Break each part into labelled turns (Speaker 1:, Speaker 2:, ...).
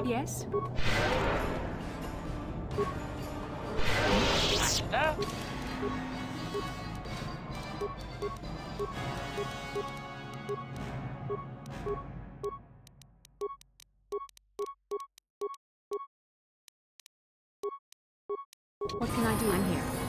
Speaker 1: Yes? What can I do in here?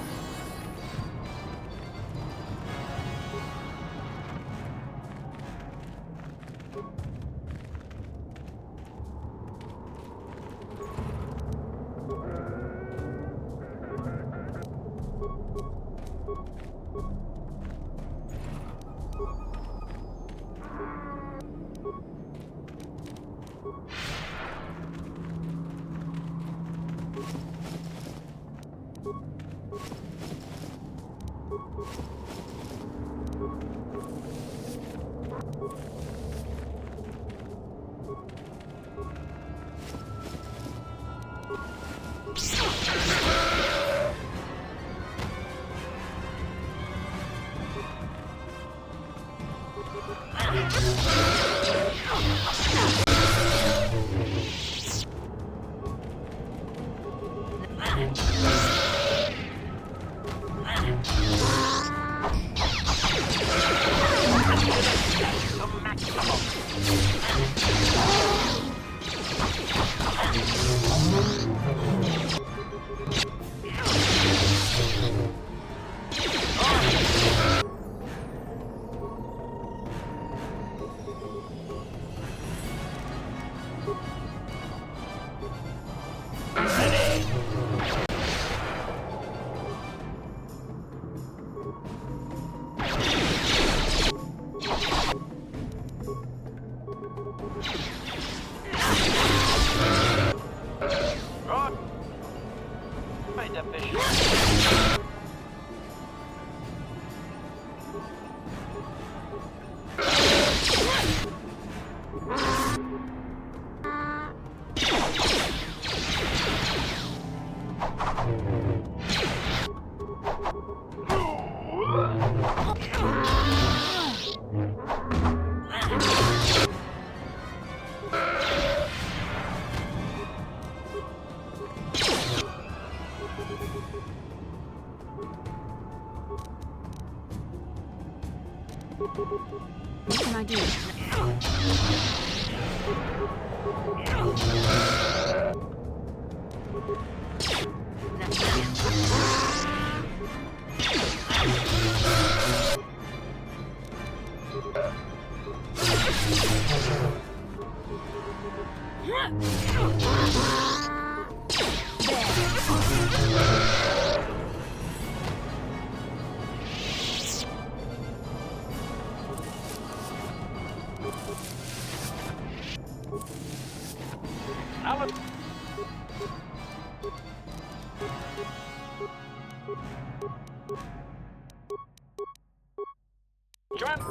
Speaker 1: What can I do?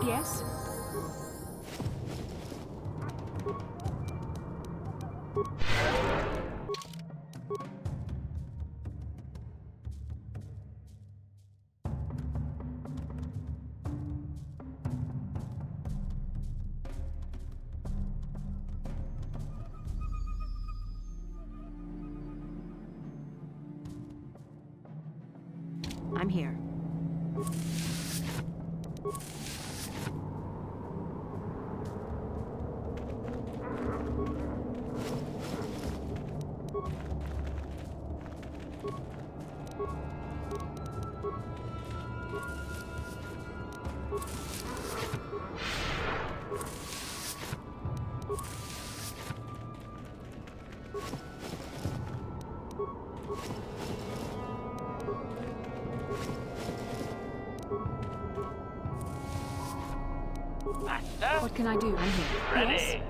Speaker 1: Yes? I'm here. What can I do? I'm here.
Speaker 2: Ready.
Speaker 1: Yes? I'm here.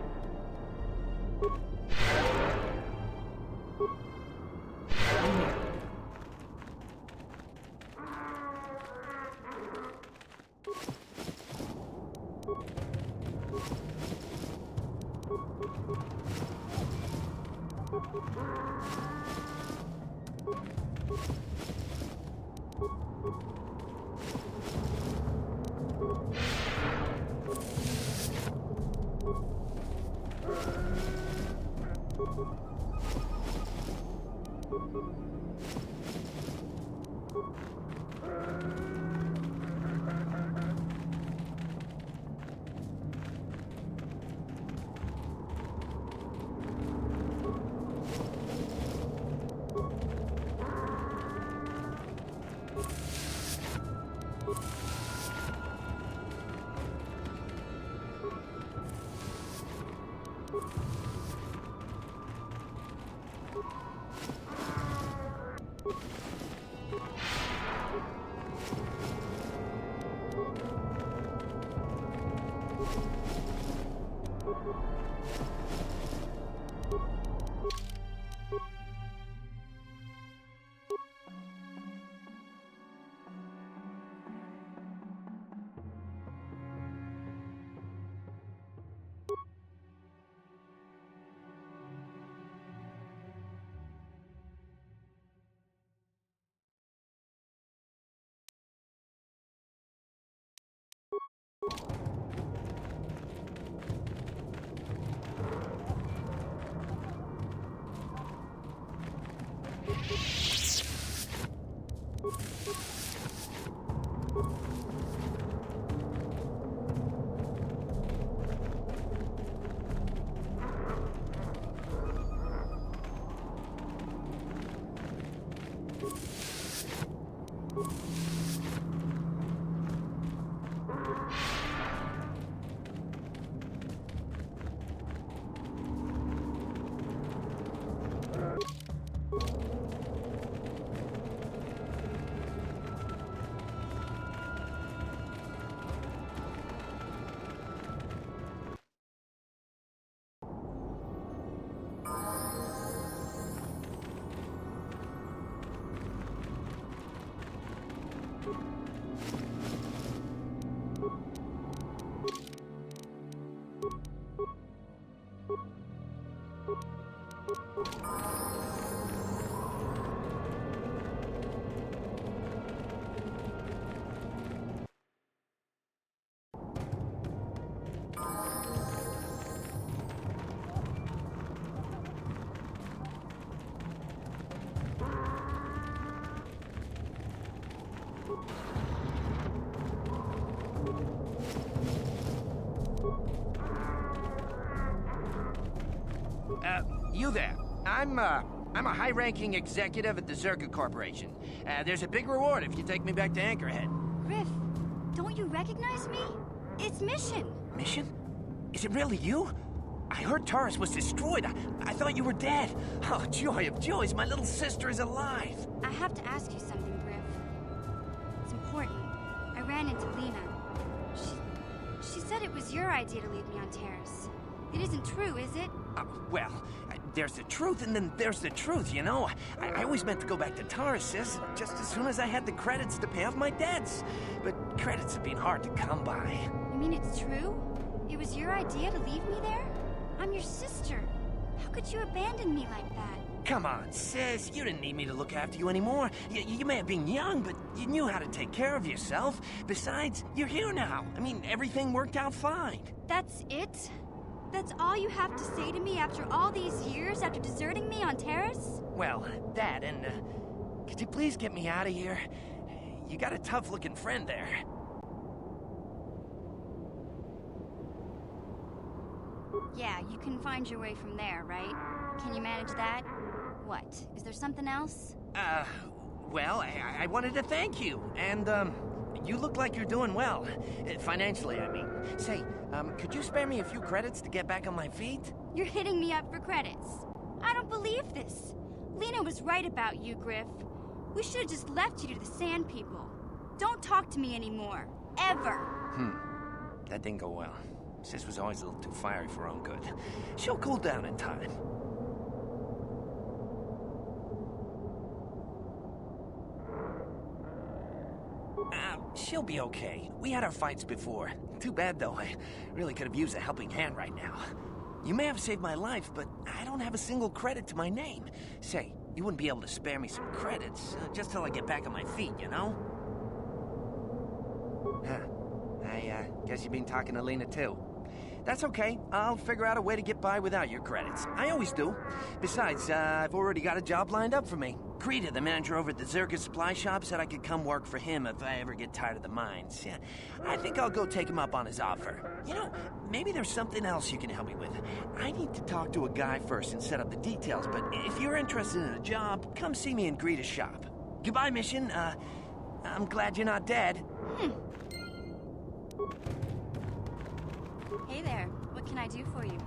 Speaker 2: You there. I'm a high-ranking executive at the Zerka Corporation. There's a big reward if you take me back to Anchorhead.
Speaker 3: Griff, don't you recognize me? It's Mission.
Speaker 2: Mission? Is it really you? I heard Taurus was destroyed. I thought you were dead. Oh, joy of joys, my little sister is alive.
Speaker 3: I have to ask you something, Griff. It's important. I ran into Lena. She said it was your idea to leave me on Terrace. It isn't true, is it?
Speaker 2: Well, there's the truth and then there's the truth, you know? I always meant to go back to Taurus's just as soon as I had the credits to pay off my debts. But credits have been hard to come by.
Speaker 3: You mean it's true? It was your idea to leave me there? I'm your sister. How could you abandon me like that?
Speaker 2: Come on, sis. You didn't need me to look after you anymore. You may have been young, but you knew how to take care of yourself. Besides, you're here now. I mean, everything worked out fine.
Speaker 3: That's it? That's all you have to say to me after all these years, after deserting me on Terrace?
Speaker 2: Well, that and, could you please get me out of here? You got a tough-looking friend there.
Speaker 3: Yeah, you can find your way from there, right? Can you manage that? What? Is there something else?
Speaker 2: Well, I wanted to thank you, and, you look like you're doing well. Financially, I mean. Say, could you spare me a few credits to get back on my feet?
Speaker 3: You're hitting me up for credits. I don't believe this. Lena was right about you, Griff. We should have just left you to the Sand People. Don't talk to me anymore. Ever.
Speaker 2: That didn't go well. Sis was always a little too fiery for her own good. She'll cool down in time. She'll be okay. We had our fights before. Too bad, though. I really could have used a helping hand right now. You may have saved my life, but I don't have a single credit to my name. Say, you wouldn't be able to spare me some credits, just till I get back on my feet, you know? Huh. I guess you've been talking to Lena, too. That's okay. I'll figure out a way to get by without your credits. I always do. Besides, I've already got a job lined up for me. Krita, the manager over at the Zerka supply shop, said I could come work for him if I ever get tired of the mines. Yeah, I think I'll go take him up on his offer. You know, maybe there's something else you can help me with. I need to talk to a guy first and set up the details, but if you're interested in a job, come see me in Greta's shop. Goodbye, Mission. I'm glad you're not dead.
Speaker 3: Hey there. What can I do for you?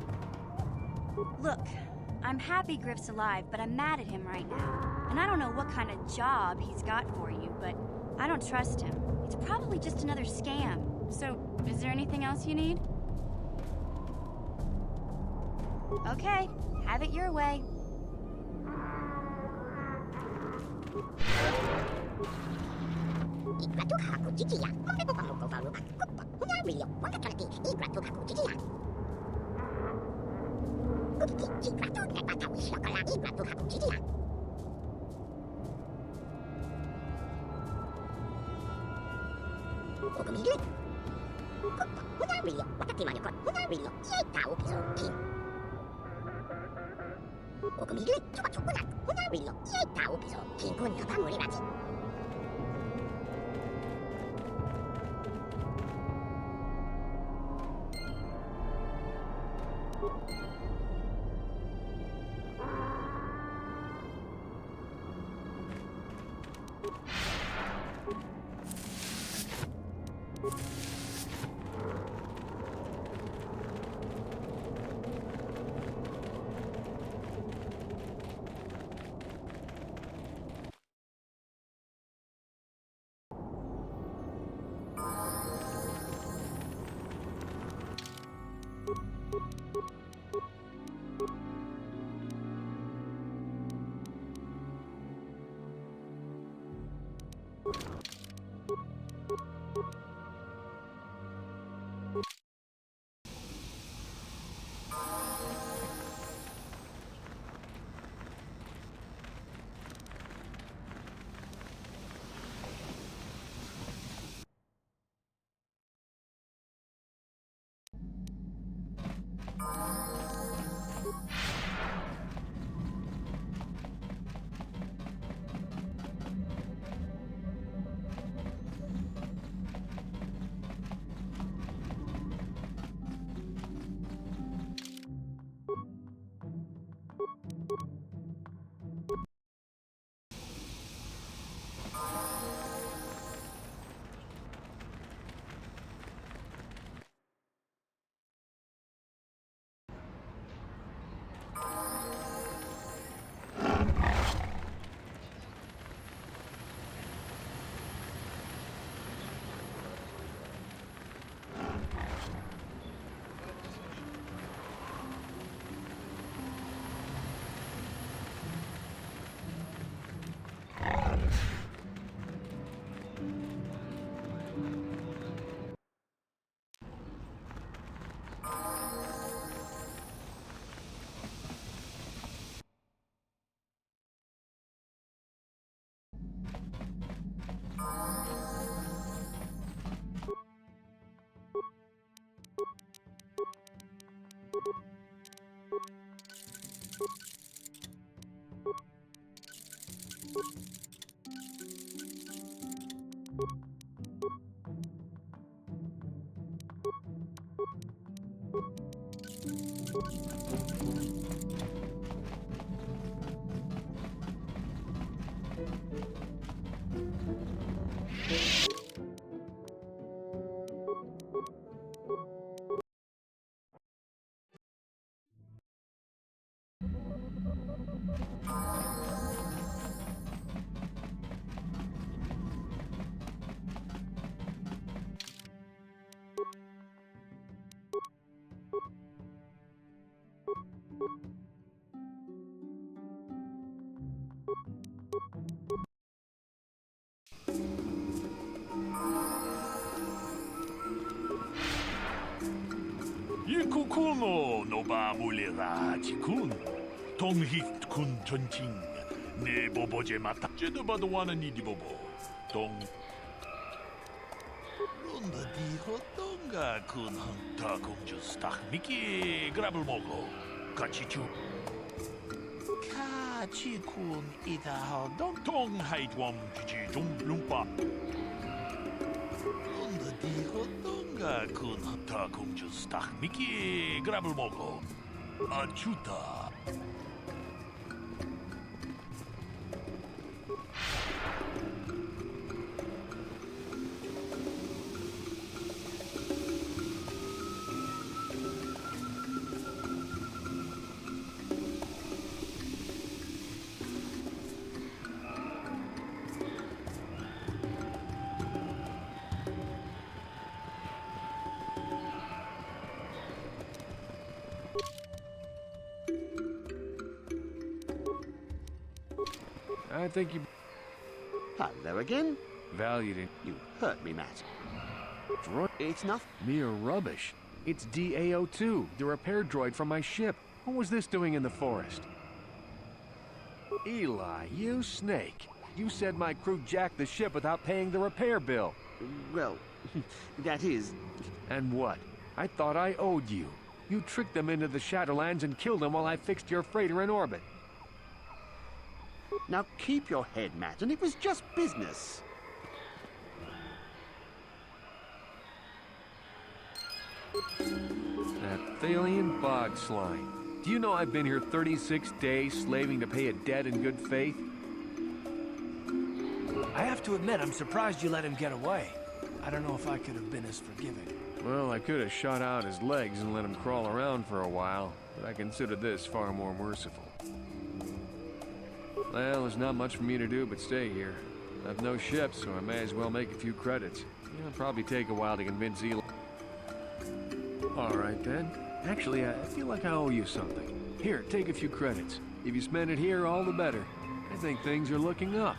Speaker 3: Look, I'm happy Griff's alive, but I'm mad at him right now. And I don't know what kind of job he's got for you, but I don't trust him. It's probably just another scam. So, is there anything else you need? Okay, have it your way.
Speaker 4: 이쿠쿠노 노바물레라지군 동익군 전칭 내 보보제 마타 제도바도 와는 이디보보 동 론더 디호똥가 군 헌타 공주 스탁 미키 그라블 모고 같이 주 같이 군 이다호 동통 하이드웜 주지 좀 룸바 론더 디호똥가 군 헌타 공주 스탁 미키 그라블 모고 아주다
Speaker 5: I think you
Speaker 6: Hello again.
Speaker 5: valued it.
Speaker 6: You hurt me, Matt. It's nothing.
Speaker 5: Mere rubbish. It's DAO2, the repair droid from my ship. What was this doing in the forest? Eli, you snake. You said my crew jacked the ship without paying the repair bill.
Speaker 6: Well, that is...
Speaker 5: And what? I thought I owed you. You tricked them into the Shadowlands and killed them while I fixed your freighter in orbit.
Speaker 6: Now keep your head, Matt, and it was just business.
Speaker 5: That Thalian bog slime. Do you know I've been here 36 days slaving to pay a debt in good faith?
Speaker 2: I have to admit, I'm surprised you let him get away. I don't know if I could have been as forgiving.
Speaker 5: Well, I could have shot out his legs and let him crawl around for a while, but I consider this far more merciful. Well, there's not much for me to do but stay here. I've no ship, so I may as well make a few credits. It'll probably take a while to convince Eli. All right, then. Actually, I feel like I owe you something. Here, take a few credits. If you spend it here, all the better. I think things are looking up.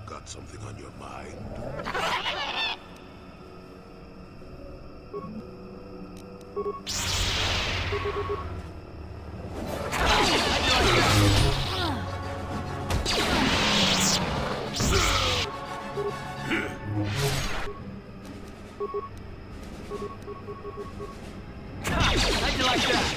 Speaker 4: Got something on your mind?
Speaker 2: How'd you like that?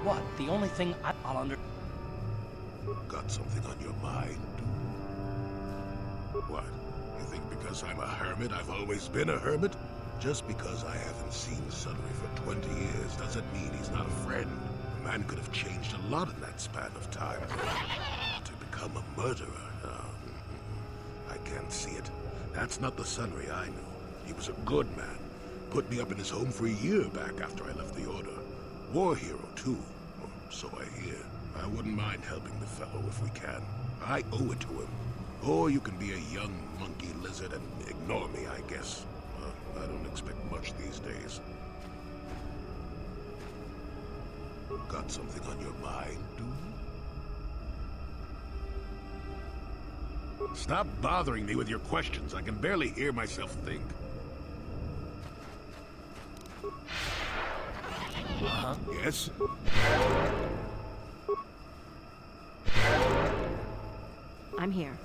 Speaker 7: what? The only thing I'll under...
Speaker 8: Got something on your mind? What? You think because I'm a hermit, I've always been a hermit? Just because I haven't seen Sunry for 20 years doesn't mean he's not a friend. A man could have changed a lot in that span of time. To become a murderer, I can't see it. That's not the Sunry I knew. He was a good man. Put me up in his home for a year back after I left the Order. War hero, too. Or so I hear. I wouldn't mind helping the fellow if we can. I owe it to him. Or you can be a young monkey lizard and ignore me, I guess. I don't expect much these days. Got something on your mind, dude? Stop bothering me with your questions. I can barely hear myself think.
Speaker 7: Uh-huh.
Speaker 8: Yes?
Speaker 1: I'm here.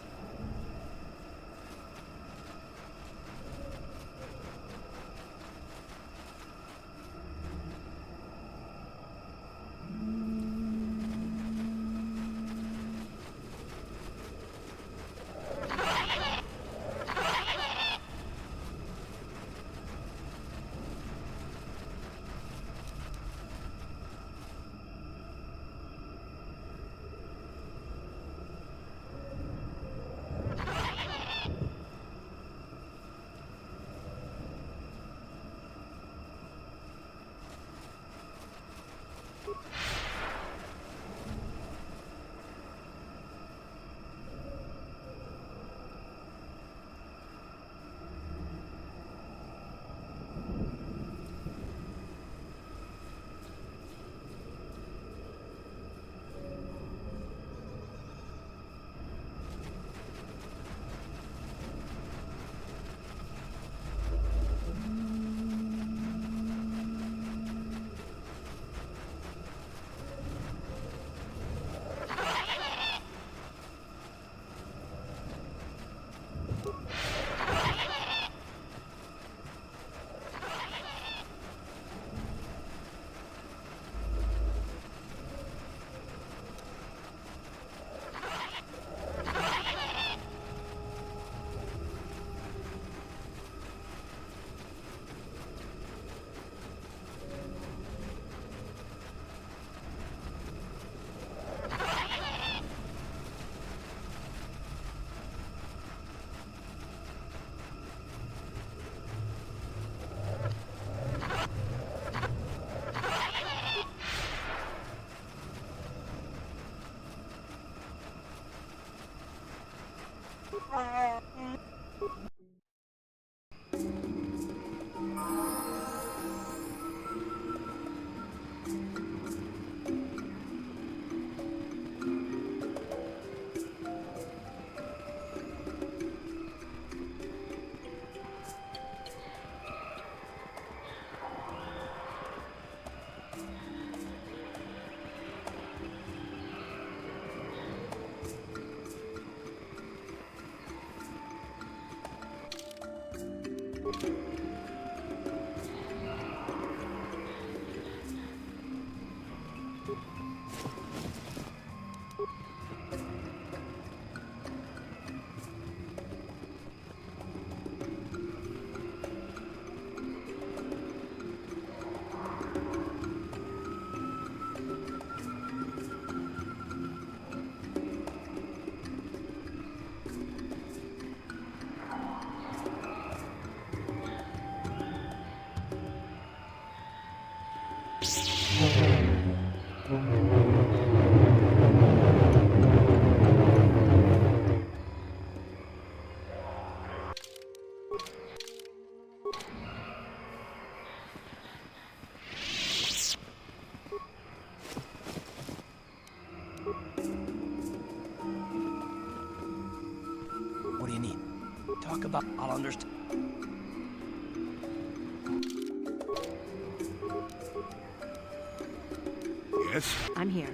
Speaker 7: What do you need? Talk about... I'll understand.
Speaker 8: Yes?
Speaker 1: I'm here.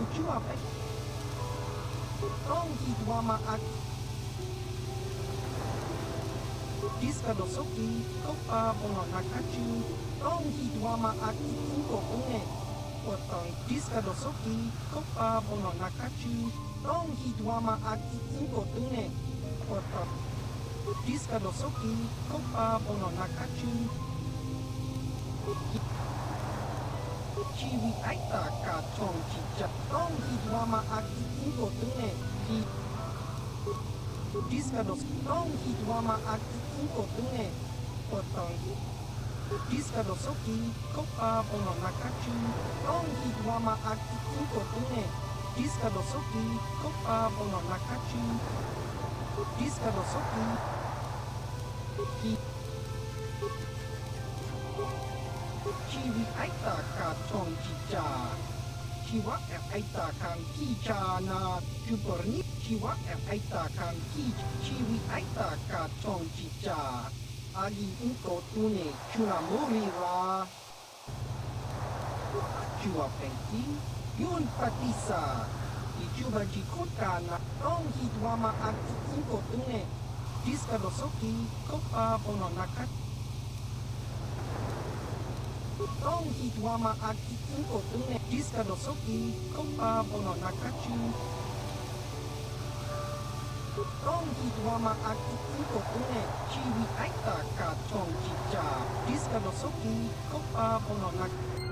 Speaker 9: Uciłapek. Rągi dłama ak. Diska do soki, kopa bono nakachi. Rągi dłama ak ingo une. Potong diska do soki, kopa bono nakachi. Rągi dłama ak ingo une. Potong diska do soki, kopa bono nakachi. Chiwi aita ka chong chicha. Rong hi dwama aki ingo tune. Hi diska dos. Rong hi dwama aki ingo tune. Potong diska dosoki. Kopa bono nakachi. Rong hi dwama aki ingo tune. Diska dosoki. Kopa bono nakachi. Diska dosoki. Hi Chiwi aita ka chong chicha. Chiwa aita kan kicha na juporni. Chiwa aita kan kich. Chiwi aita ka chong chicha. Agi inko tune chuna muri ra. Chua pengki. Yun patisa. Ichuba jikota na. Rong hidwama agi inko tune. Diska dosoki. Kopa bono nakati. Rong hidwama aki inko tune. Diska dosoki. Kopa bono nakachi. Rong hidwama aki inko tune. Chiwi aita ka chong chicha. Diska dosoki. Kopa bono nakachi.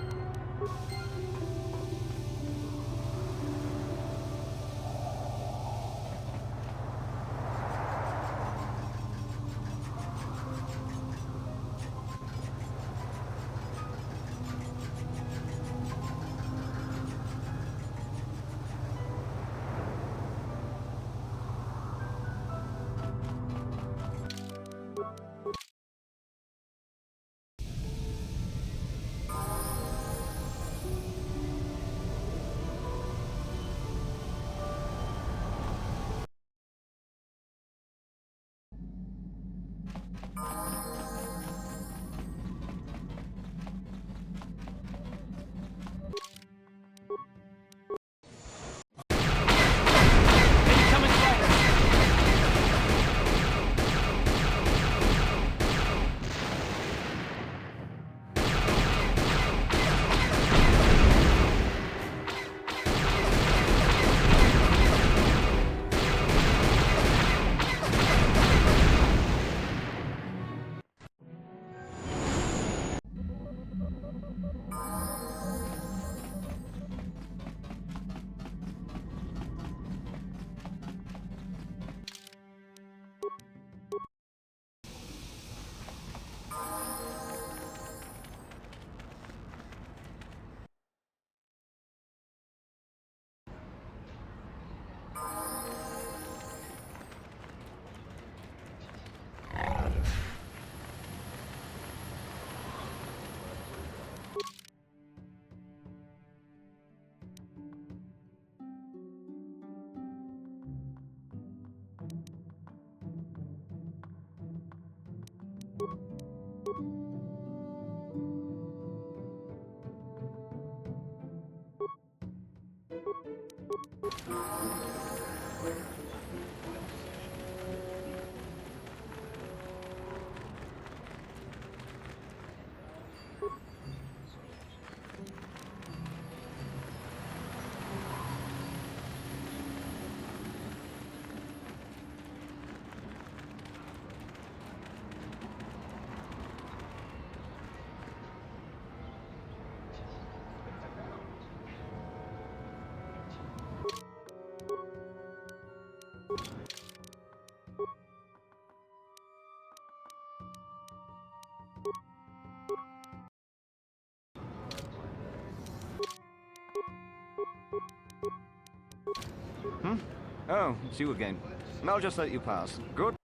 Speaker 10: Oh, it's you again. I'll just let you pass. Good.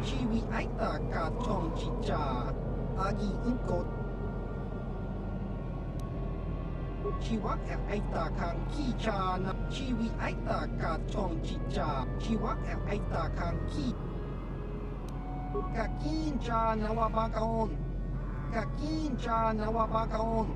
Speaker 9: ชีวิตไอตากาช่องจิจาอากีอิงกดชีวะแอบไอตาคังขี้ชานะชีวิตไอตากาช่องจิจาชีวะแอบไอตาคังขี้กากินจานาวาบากาอนกากินจานาวาบากาอน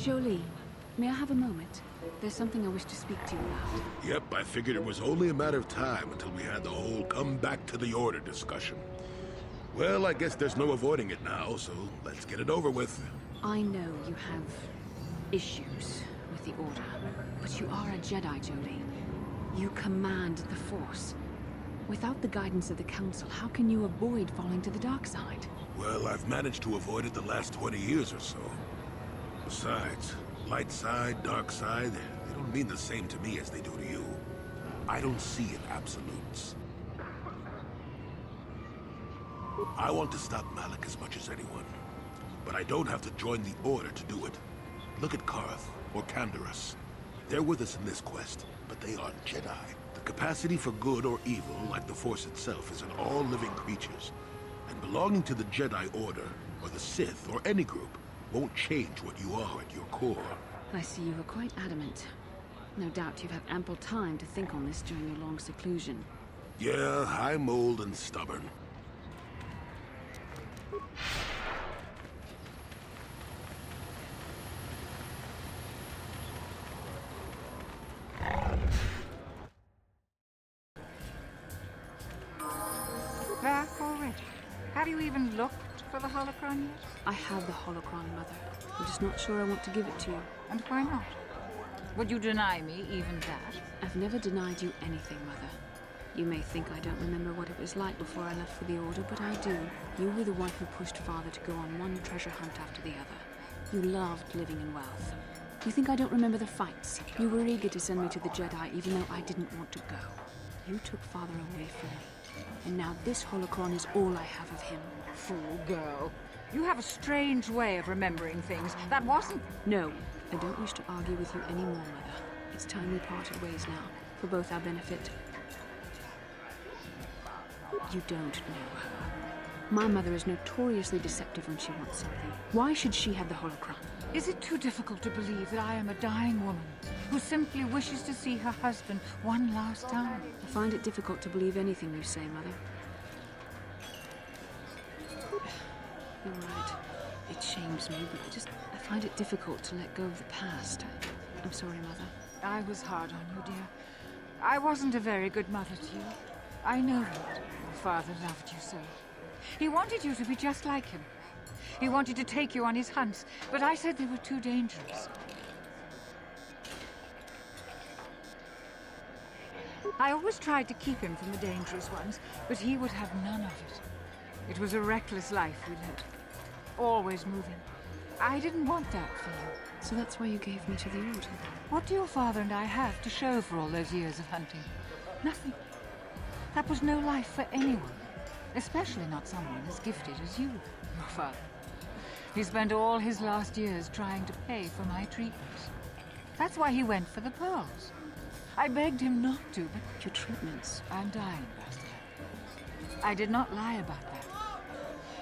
Speaker 1: Jolie, may I have a moment? There's something I wish to speak to you about.
Speaker 8: Yep, I figured it was only a matter of time until we had the whole come back to the order discussion. Well, I guess there's no avoiding it now, so let's get it over with.
Speaker 1: I know you have issues with the Order, but you are a Jedi, Jolie. You command the Force. Without the guidance of the Council, how can you avoid falling to the dark side?
Speaker 8: Well, I've managed to avoid it the last 20 years or so. Besides, light side, dark side, they don't mean the same to me as they do to you. I don't see in absolutes. I want to stop Malik as much as anyone, but I don't have to join the Order to do it. Look at Karth or Canderous. They're with us in this quest, but they aren't Jedi. The capacity for good or evil, like the Force itself, is in all living creatures. And belonging to the Jedi Order, or the Sith, or any group, won't change what you are at your core.
Speaker 1: I see you were quite adamant. No doubt you've had ample time to think on this during your long seclusion.
Speaker 8: Yeah, I'm old and stubborn.
Speaker 11: Back already? Have you even looked for the holocron yet?
Speaker 1: I have the holocron, Mother. I'm just not sure I want to give it to you.
Speaker 11: And why not? Would you deny me even that?
Speaker 1: I've never denied you anything, Mother. You may think I don't remember what it was like before I left for the Order, but I do. You were the one who pushed Father to go on one treasure hunt after the other. You loved living in wealth. You think I don't remember the fights? You were eager to send me to the Jedi even though I didn't want to go. You took Father away from me. And now this holocron is all I have of him.
Speaker 11: Fool girl. You have a strange way of remembering things. That wasn't...
Speaker 1: No, I don't wish to argue with you anymore, Mother. It's time we parted ways now, for both our benefit. You don't know her. My mother is notoriously deceptive when she wants something. Why should she have the holocron?
Speaker 11: Is it too difficult to believe that I am a dying woman who simply wishes to see her husband one last time?
Speaker 1: I find it difficult to believe anything you say, Mother. You're right. It shames me, but I find it difficult to let go of the past. I'm sorry, Mother.
Speaker 11: I was hard on you, dear. I wasn't a very good mother to you. I know that. Your father loved you so. He wanted you to be just like him. He wanted to take you on his hunts, but I said they were too dangerous. I always tried to keep him from the dangerous ones, but he would have none of it. It was a reckless life we led. Always moving. I didn't want that for you.
Speaker 1: So that's why you gave me to the Order?
Speaker 11: What do your father and I have to show for all those years of hunting? Nothing. That was no life for anyone. Especially not someone as gifted as you, your father. He spent all his last years trying to pay for my treatments. That's why he went for the pearls. I begged him not to, but...
Speaker 1: Your treatments?
Speaker 11: I'm dying, Bastard. I did not lie about that.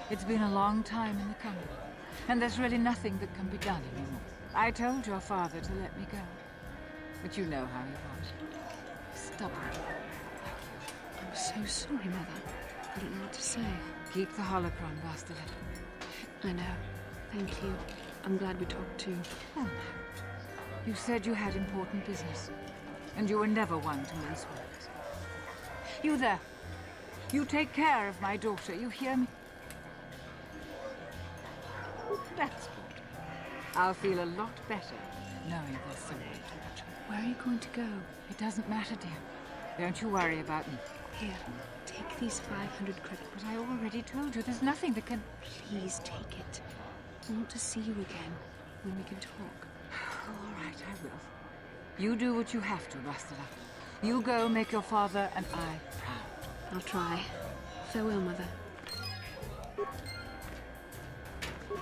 Speaker 11: It's been a long time in the coming, and there's really nothing that can be done anymore. I told your father to let me go, but you know how he was.
Speaker 1: Stubborn. I'm so sorry, Mother. I don't know what to say.
Speaker 11: Keep the holocron, Bastard.
Speaker 1: I know. Thank you. I'm glad we talked too.
Speaker 11: Oh, no. You said you had important business, and you were never one to mince words. You there. You take care of my daughter, you hear me? That's good. I'll feel a lot better knowing there's someone to watch her.
Speaker 1: Where are you going to go?
Speaker 11: It doesn't matter, dear. Don't you worry about me.
Speaker 1: Here, take these 500 credits.
Speaker 11: But I already told you there's nothing that can...
Speaker 1: Please take it. I want to see you again, when we can talk.
Speaker 11: All right, I will. You do what you have to, Bastila. You go make your father and I proud.
Speaker 1: I'll try. Farewell, Mother.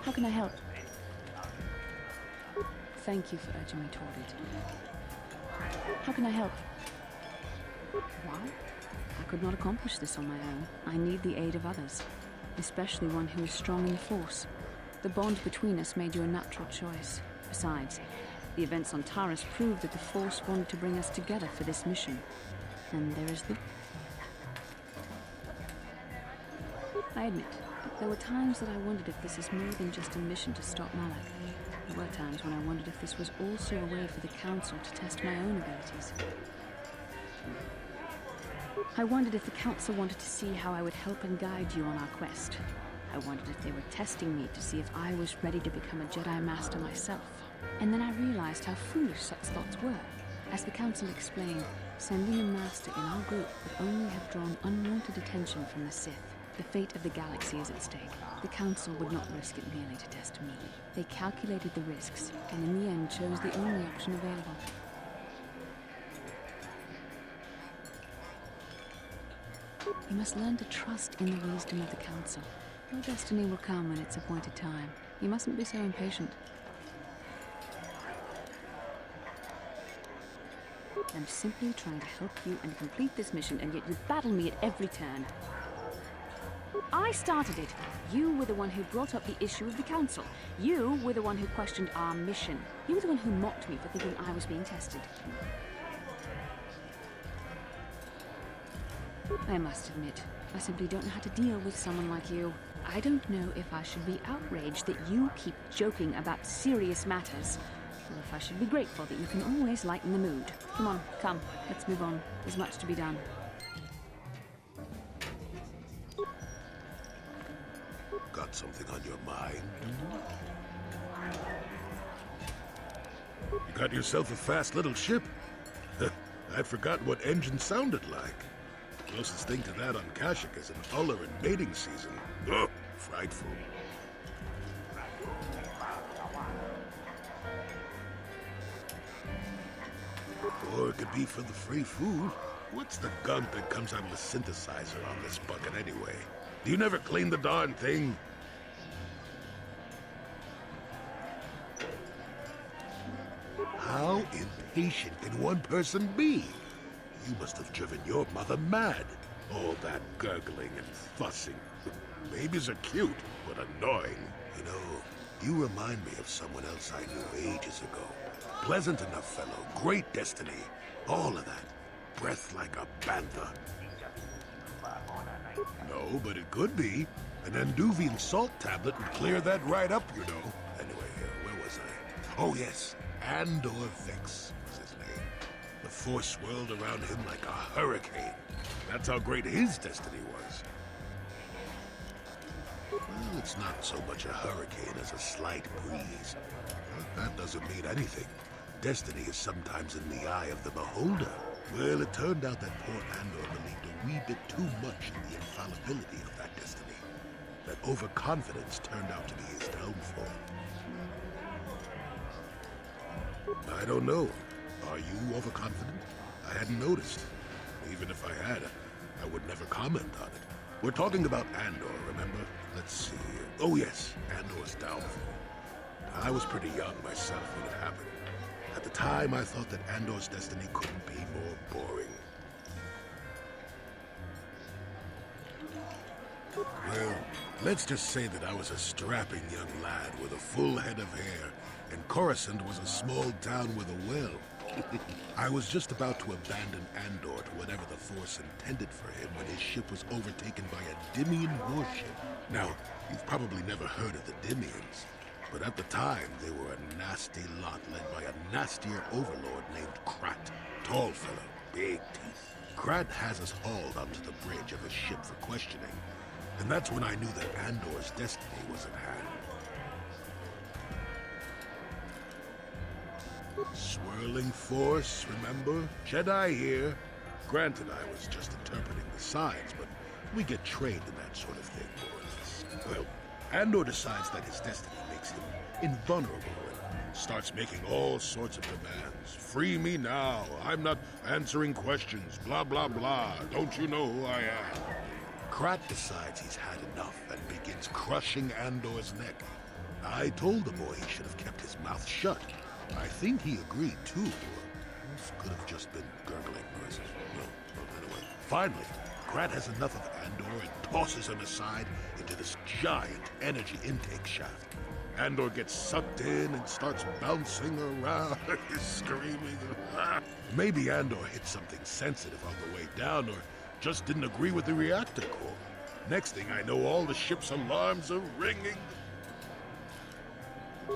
Speaker 1: How can I help? Thank you for urging me toward it. How can I help? Why? I could not accomplish this on my own. I need the aid of others, especially one who is strong in the Force. The bond between us made you a natural choice. Besides, the events on Taris proved that the Force wanted to bring us together for this mission. And there is the... I admit, there were times that I wondered if this is more than just a mission to stop Malak. There were times when I wondered if this was also a way for the Council to test my own abilities. I wondered if the Council wanted to see how I would help and guide you on our quest. I wondered if they were testing me to see if I was ready to become a Jedi Master myself. And then I realized how foolish such thoughts were. As the Council explained, sending a Master in our group would only have drawn unwanted attention from the Sith. The fate of the galaxy is at stake. The Council would not risk it merely to test me. They calculated the risks, and in the end chose the only option available. You must learn to trust in the wisdom of the Council. Your destiny will come when its appointed time. You mustn't be so impatient. I'm simply trying to help you and complete this mission, and yet you battle me at every turn. I started it. You were the one who brought up the issue of the Council. You were the one who questioned our mission. You were the one who mocked me for thinking I was being tested. I must admit, I simply don't know how to deal with someone like you. I don't know if I should be outraged that you keep joking about serious matters, or if I should be grateful that you can always lighten the mood. Come on, come, let's move on. There's much to be done.
Speaker 8: Got something on your mind? You got yourself a fast little ship? I'd forgotten what engine sounded like. Closest thing to that on Kashyyyk is an uller in mating season. Ugh, frightful. Or it could be for the free food. What's the gunk that comes out of the synthesizer on this bucket anyway? Do you never clean the darn thing? How impatient can one person be? You must have driven your mother mad. All that gurgling and fussing. Babies are cute, but annoying. You know, you remind me of someone else I knew ages ago. Pleasant enough fellow, great destiny. All of that. Breath like a panther. No, but it could be. An Anduvian salt tablet would clear that right up, you know. Anyway, where was I? Oh, yes. Andor Vex was his name. The force swirled around him like a hurricane. That's how great his destiny was. Well, it's not so much a hurricane as a slight breeze. But that doesn't mean anything. Destiny is sometimes in the eye of the beholder. Well, it turned out that poor Andor believed a wee bit too much in the infallibility of that destiny. That overconfidence turned out to be his downfall. I don't know. Are you overconfident? I hadn't noticed. Even if I had, I would never comment on it. We're talking about Andor, remember? Let's see. Oh yes, Andor's downfall. I was pretty young myself when it happened. At the time, I thought that Andor's destiny couldn't be more boring. Well, let's just say that I was a strapping young lad with a full head of hair, and Coruscant was a small town with a well. I was just about to abandon Andor to whatever the Force intended for him when his ship was overtaken by a Dimian warship. Now, you've probably never heard of the Dimians, but at the time they were a nasty lot led by a nastier overlord named Krat. Tall fellow, big teeth. Krat has us hauled onto the bridge of a ship for questioning, and that's when I knew that Andor's destiny was at hand. Swirling force, remember? Jedi here. Granted, I was just interpreting the signs, but we get trained in that sort of thing, more or less. Well, Andor decides that his destiny makes him invulnerable and starts making all sorts of demands. Free me now. I'm not answering questions. Blah, blah, blah. Don't you know who I am? Krat decides he's had enough and begins crushing Andor's neck. I told the boy he should have kept his mouth shut. I think he agreed, too. This could have just been gurgling noises. Well, anyway. Finally, Krat has enough of Andor and tosses him aside into this giant energy intake shaft. Andor gets sucked in and starts bouncing around, screaming. Maybe Andor hit something sensitive on the way down, or just didn't agree with the reactor core. Next thing I know, all the ship's alarms are ringing.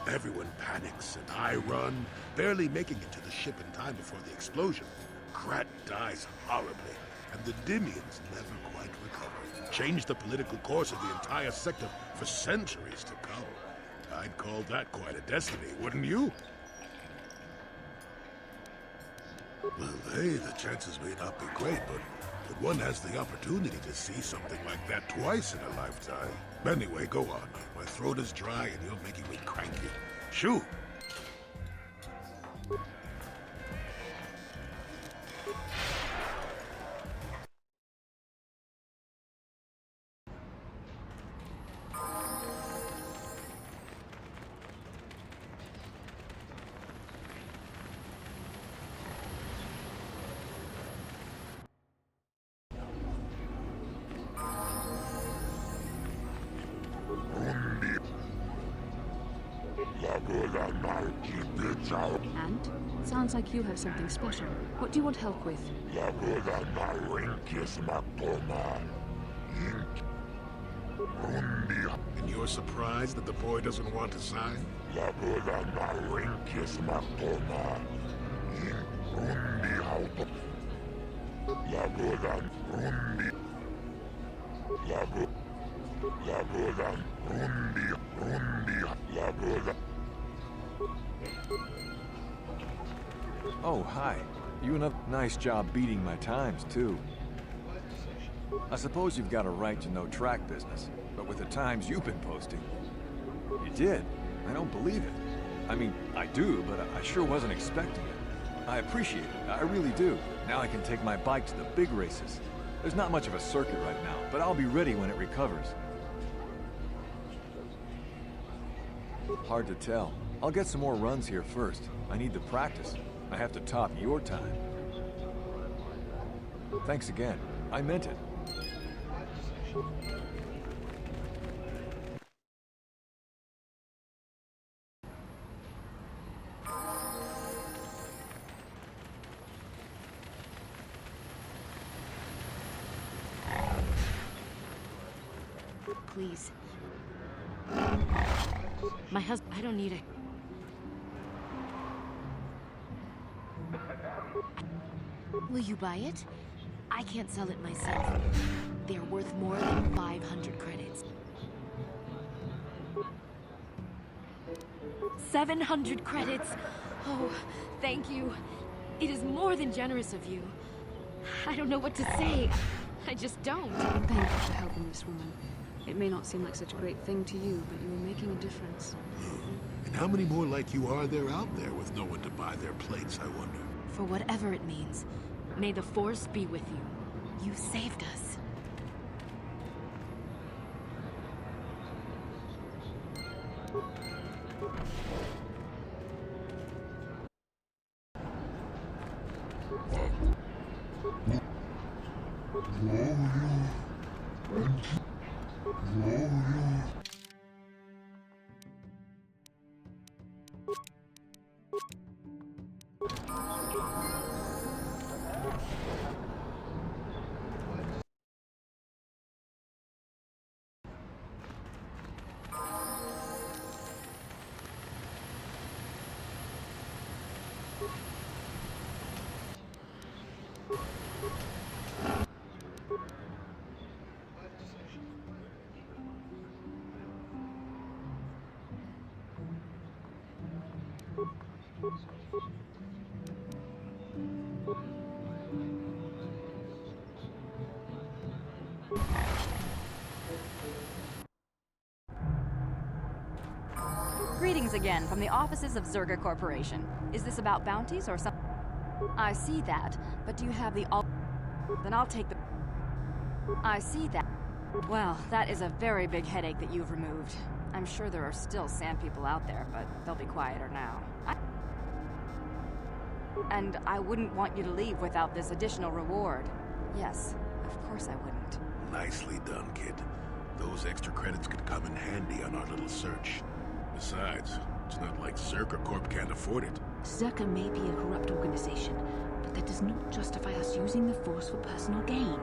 Speaker 8: Everyone panics, and I run, barely making it to the ship in time before the explosion. Krat dies horribly, and the Dimians never quite recover. Changed the political course of the entire sector for centuries to come. I'd call that quite a destiny, wouldn't you? Well, hey, the chances may not be great, but one has the opportunity to see something like that twice in a lifetime. Anyway, go on. My throat is dry and you're making me cranky. Shoo!
Speaker 1: And? Sounds like you have something special. What do you want help with?
Speaker 8: And you're surprised that the boy doesn't want to sign?
Speaker 5: Oh, hi. You another nice job beating my times, too. I suppose you've got a right to know track business, but with the times you've been posting... You did? I don't believe it. I mean, I do, but I sure wasn't expecting it. I appreciate it, I really do. Now I can take my bike to the big races. There's not much of a circuit right now, but I'll be ready when it recovers. Hard to tell. I'll get some more runs here first. I need the practice. I have to top your time. Thanks again. I meant it.
Speaker 1: Please. My husband... I don't need it. Will you buy it? I can't sell it myself. They're worth more than 500 credits. 700 credits! Oh, thank you. It is more than generous of you. I don't know what to say. I just don't. Thank you for helping this woman. It may not seem like such a great thing to you, but you are making a difference.
Speaker 8: And how many more like you are there out there with no one to buy their plates, I wonder?
Speaker 1: For whatever it means, may the Force be with you. You saved us.
Speaker 12: Greetings again from the offices of Zerga Corporation. Is this about bounties or something? I see that, but do you have the Then I'll take the... I see that. Well, that is a very big headache that you've removed. I'm sure there are still sand people out there, but they'll be quieter now. And I wouldn't want you to leave without this additional reward. Yes, of course I wouldn't.
Speaker 8: Nicely done, kid. Those extra credits could come in handy on our little search. Besides, it's not like Zerga Corp can't afford it.
Speaker 1: Zerga may be a corrupt organization, but that does not justify us using the Force for personal gain.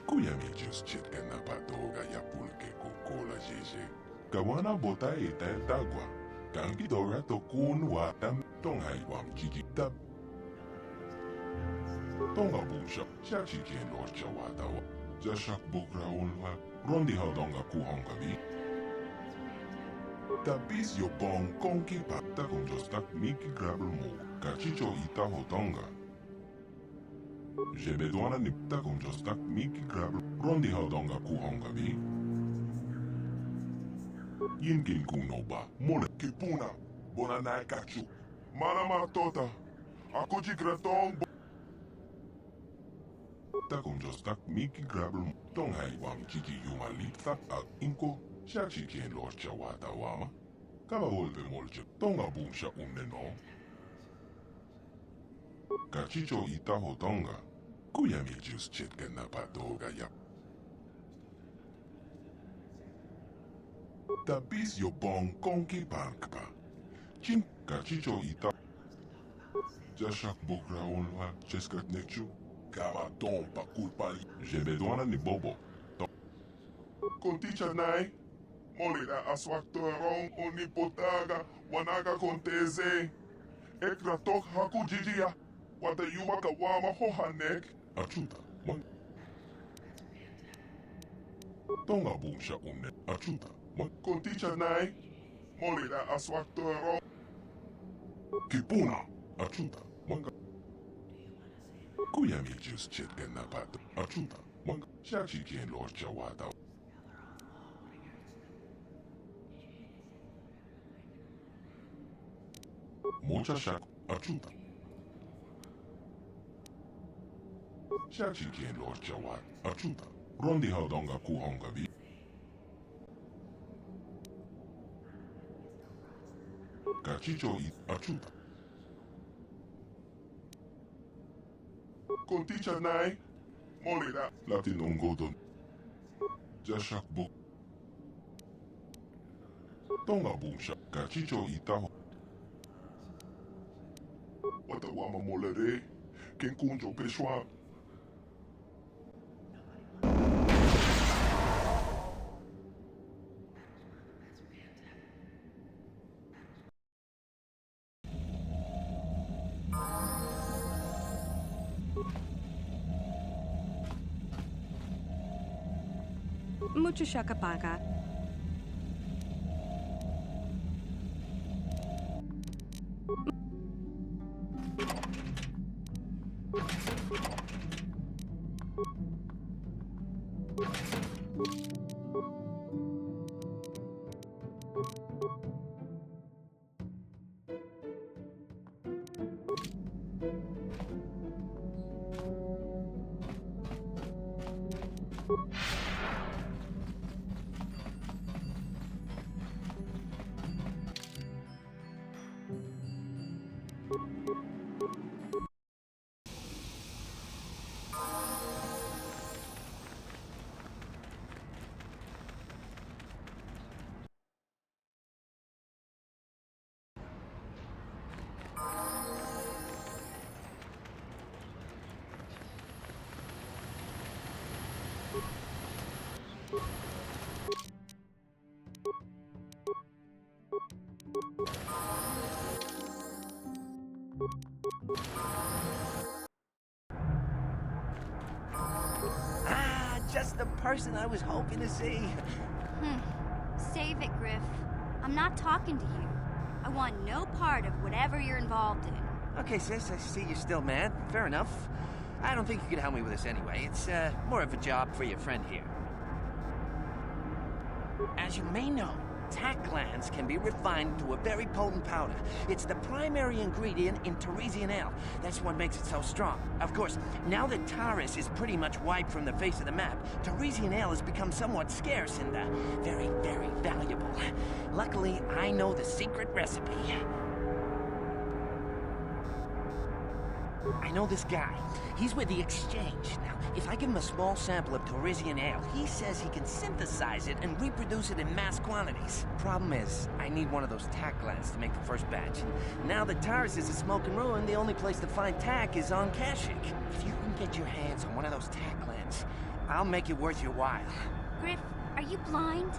Speaker 8: Kuyami just chicken na patoga ya pulke kokola jeje. Kawana bota eta tagwa. Kangi dora to kun watam tong haiwam jiji tab. Tonga busha, shachi ken lorcha watawa. Jashak bukra unwa, rondi haudonga kuhonga bi. Tabis yo bong konki pata con jostak miki grabel mo. Kachicho ita hotonga. Jebedwana nipta con jostak miki grabel. Rondi haudonga kuhonga bi. Yinkin kunoba, mole kipuna, bona nai kachu. Manama tota, akuji gratong. Takom jostak miki grabel tong haiwam chiki yumalita ak inko shachi kien lorcha wata wama. Kaba volve molche tonga bumsha no. Kachicho ita hotonga. Kuyami just chitken na patoga yap. Tabis yo bong konki pankpa. Chin kachicho ita. Jashak bukra unwa cheskat nekchu. Kama tompa kulpali. Jebedwana ni bobo. Konticha nai. Molira aswaktorong unipotaga. Wanaga konteze. Ekra tok haku jijia. Wata yumaka wama hohanek. Achuta. Tonga bumsha unne. Achuta. Konticha nai. Molira aswaktorong. Kipuna. Achuta. Kuyami just chitken na pato. Achuta. Shachi kien lorcha wata. Mocha shak. Achuta. Shachi kien lorcha wata. Achuta. Rondi haudonga kuhonga bi. Kachicho it. Achuta. Konticha nai. Molira. Latin ungodon. Jashak buk. Tonga bumsha. Kachicho itaho. Wata wama molere. Ken kunjo peshwa.
Speaker 13: Mucho shakapaka.
Speaker 2: just the person I was hoping to see.
Speaker 3: Save it, Griff. I'm not talking to you. I want no part of whatever you're involved in.
Speaker 2: Okay, sis, I see you're still mad. Fair enough. I don't think you could help me with this anyway. It's more of a job for your friend here. As you may know, tack glands can be refined to a very potent powder. It's the primary ingredient in Teresian ale. That's what makes it so strong. Of course, now that Taris is pretty much wiped from the face of the map, Teresian ale has become somewhat scarce and very, very valuable. Luckily, I know the secret recipe. I know this guy. He's with the Exchange. Now, if I give him a small sample of Teresian ale, he says he can synthesize it and reproduce it in mass quantities. Problem is, I need one of those tack glands to make the first batch. Now that Taris is a smoking ruin, the only place to find tack is on Kashyyyk. If you can get your hands on one of those tack glands, I'll make it worth your while.
Speaker 3: Griff, are you blind?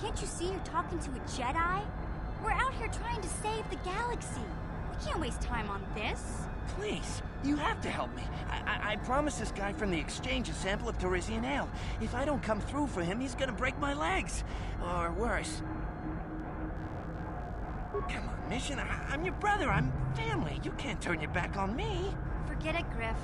Speaker 3: Can't you see you're talking to a Jedi? We're out here trying to save the galaxy. We can't waste time on this.
Speaker 2: Please, you have to help me. I promised this guy from the Exchange a sample of Teresian ale. If I don't come through for him, he's gonna break my legs. Or worse. Come on, Mission. I'm your brother. I'm family. You can't turn your back on me.
Speaker 3: Forget it, Griff.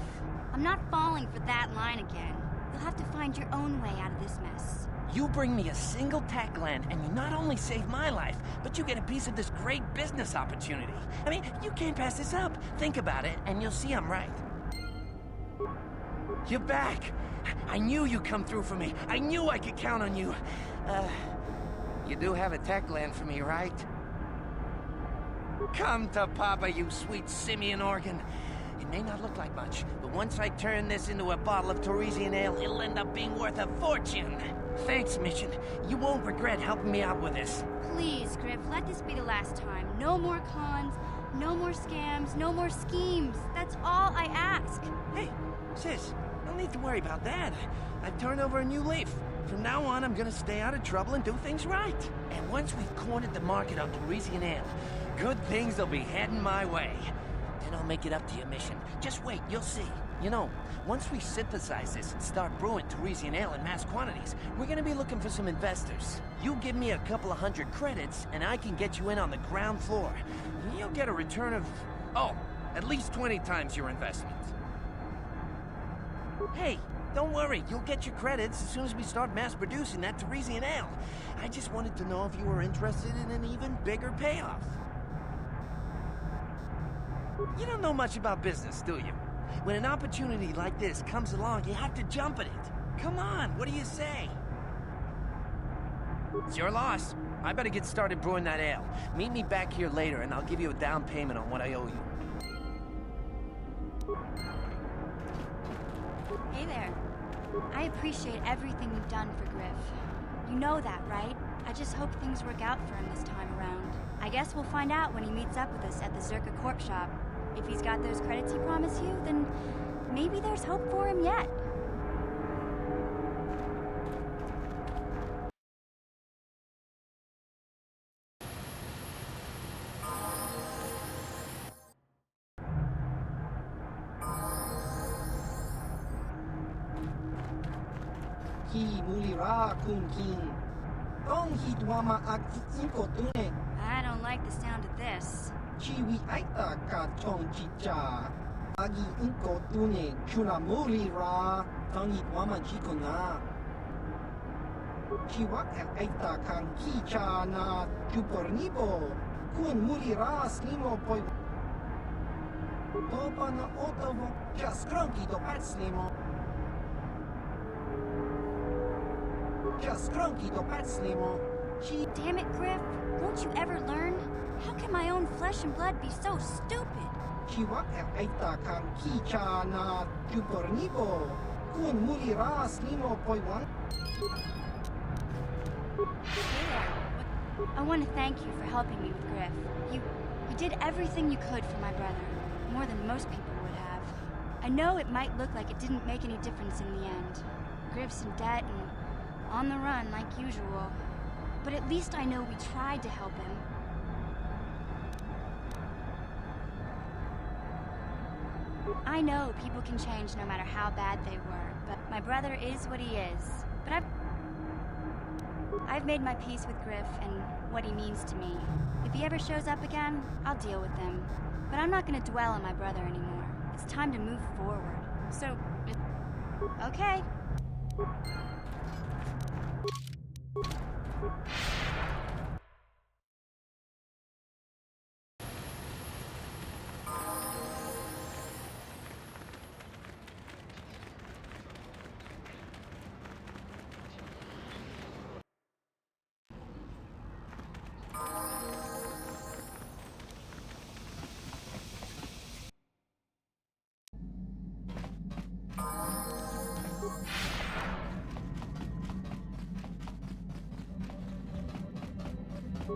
Speaker 3: I'm not falling for that line again. You'll have to find your own way out of this mess.
Speaker 2: You bring me a single tack gland, and you not only save my life, but you get a piece of this great business opportunity. I mean, you can't pass this up. Think about it, and you'll see I'm right. You're back. I knew you'd come through for me. I knew I could count on you. You do have a tack gland for me, right? Come to Papa, you sweet simian organ. It may not look like much, but once I turn this into a bottle of Teresian ale, it'll end up being worth a fortune. Thanks, Mission. You won't regret helping me out with this.
Speaker 3: Please, Griff, let this be the last time. No more cons, no more scams, no more schemes. That's all I ask.
Speaker 2: Hey, sis, no need to worry about that. I've turned over a new leaf. From now on, I'm gonna stay out of trouble and do things right. And once we've cornered the market on Teresian ale, good things will be heading my way. Then I'll make it up to your Mission. Just wait, you'll see. You know, once we synthesize this and start brewing Teresian ale in mass quantities, we're gonna be looking for some investors. You give me a couple of 100 credits, and I can get you in on the ground floor. You'll get a return of, at least 20 times your investment. Hey, don't worry, you'll get your credits as soon as we start mass producing that Teresian ale. I just wanted to know if you were interested in an even bigger payoff. You don't know much about business, do you? When an opportunity like this comes along, you have to jump at it. Come on, what do you say? It's your loss. I better get started brewing that ale. Meet me back here later, and I'll give you a down payment on what I owe you.
Speaker 3: Hey there. I appreciate everything you've done for Griff. You know that, right? I just hope things work out for him this time around. I guess we'll find out when he meets up with us at the Zerka Corp shop. If he's got those credits he promised you, then maybe there's hope for him yet.
Speaker 9: Ki mulira kun king. Tong hitwama akitsinko tune.
Speaker 3: I don't like the sound of this.
Speaker 9: Chiwi aita ka chong chicha. Agi inko tune chuna mulira. Tong hitwama chikona. Chiwak aita kan kicha na chupornipo. Kun mulira slimo poi. Topa na otovo. Jaskronki do pat slimo.
Speaker 3: Damn it, Griff. Won't you ever learn? How can my own flesh and blood be so stupid? Hey there. I want to thank you for helping me with Griff. You did everything you could for my brother. More than most people would have. I know it might look like it didn't make any difference in the end. Griff's in debt and on the run like usual. But at least I know we tried to help him. I know people can change no matter how bad they were, but My brother is what he is, but I've made my peace with Griff and what he means to me. If he ever shows up again, I'll deal with him. But I'm not gonna dwell on my brother anymore. It's time to move forward. So, okay.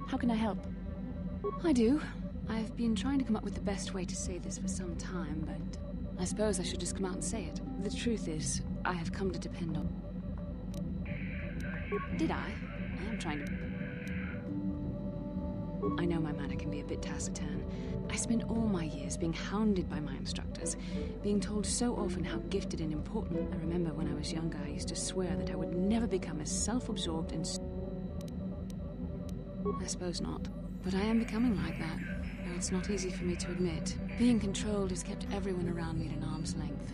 Speaker 1: How can I help? I do. I've been trying to come up with the best way to say this for some time, but I suppose I should just come out and say it. The truth is, I have come to depend on... Did I? I am trying to... I know my manner can be a bit taciturn. I spent all my years being hounded by my instructors, being told so often how gifted and important. I remember when I was younger, I used to swear that I would never become as self-absorbed and... I suppose not. But I am becoming like that, though it's not easy for me to admit. Being controlled has kept everyone around me at an arm's length.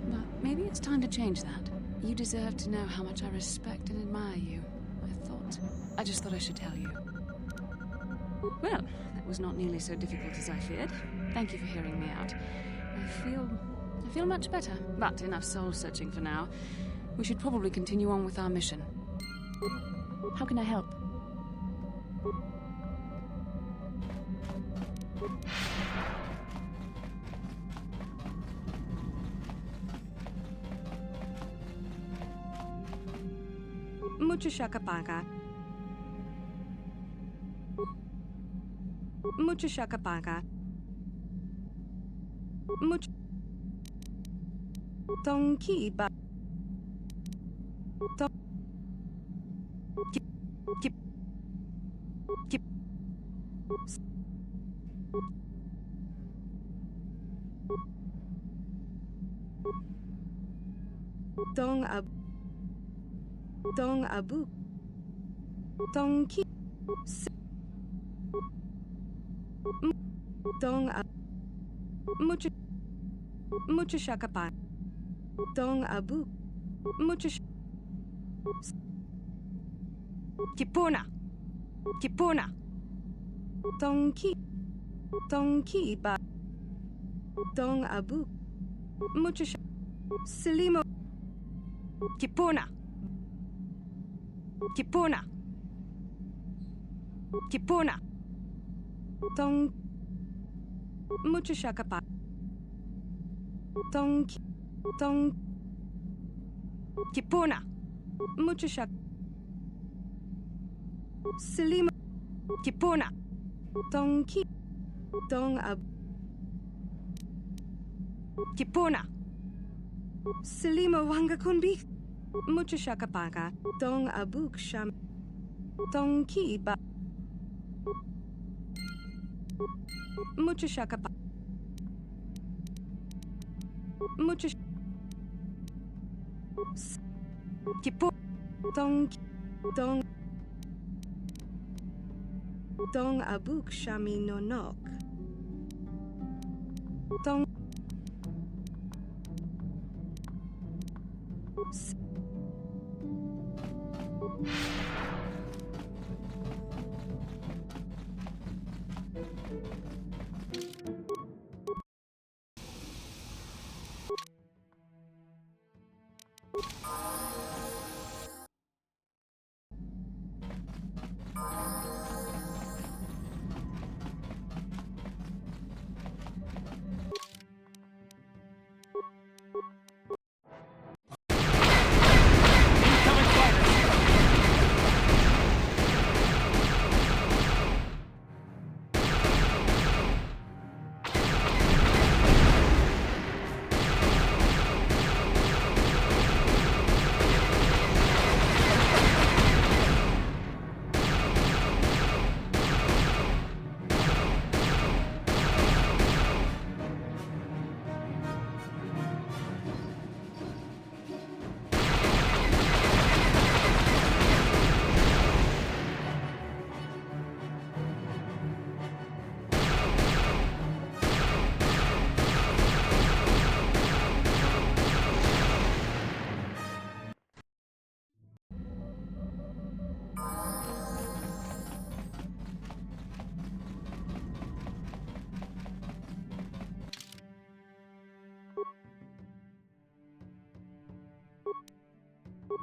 Speaker 1: But maybe it's time to change that. You deserve to know how much I respect and admire you. I just thought I should tell you. Well, that was not nearly so difficult as I feared. Thank you for hearing me out. I feel much better, but enough soul-searching for now. We should probably continue on with our mission. How can I help?
Speaker 13: Mucho shakapaga. Mucho shakapaga. Mucho. Donkey ba. Don. Kip. Dong abu. Donkey. Dong abu. Mucho shakapa. Dong abu. Mucho. Kipona. Donkey ba. Dong abu. Mucho. Selimo. Kipona. Dong. Mucho shakapa. Dong. Kipona. Mucho shak. Selimo. Kipona. Donkey. Dong ab. Kipona. Selimo wanga kunbi. Mucho shakapaka. Dong abuk sham. Donkey ba. Mucho shakapa. Mucho. Kipo. Dong abuk shami no nok. Dong.
Speaker 4: Time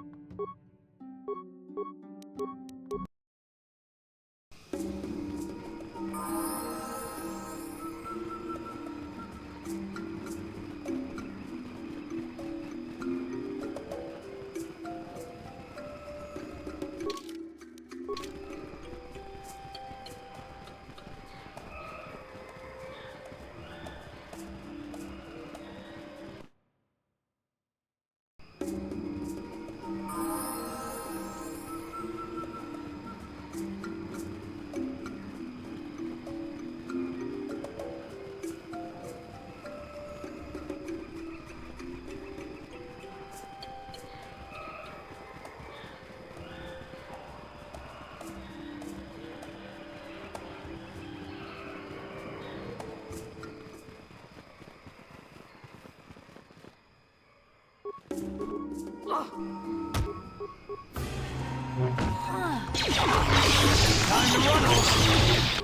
Speaker 4: to run, Hulk.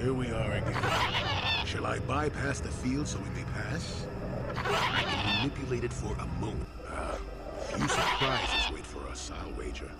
Speaker 8: Here we are again. Shall I bypass the field so we may pass? I can manipulate it for a moment. Few surprises wait for us, I'll wager.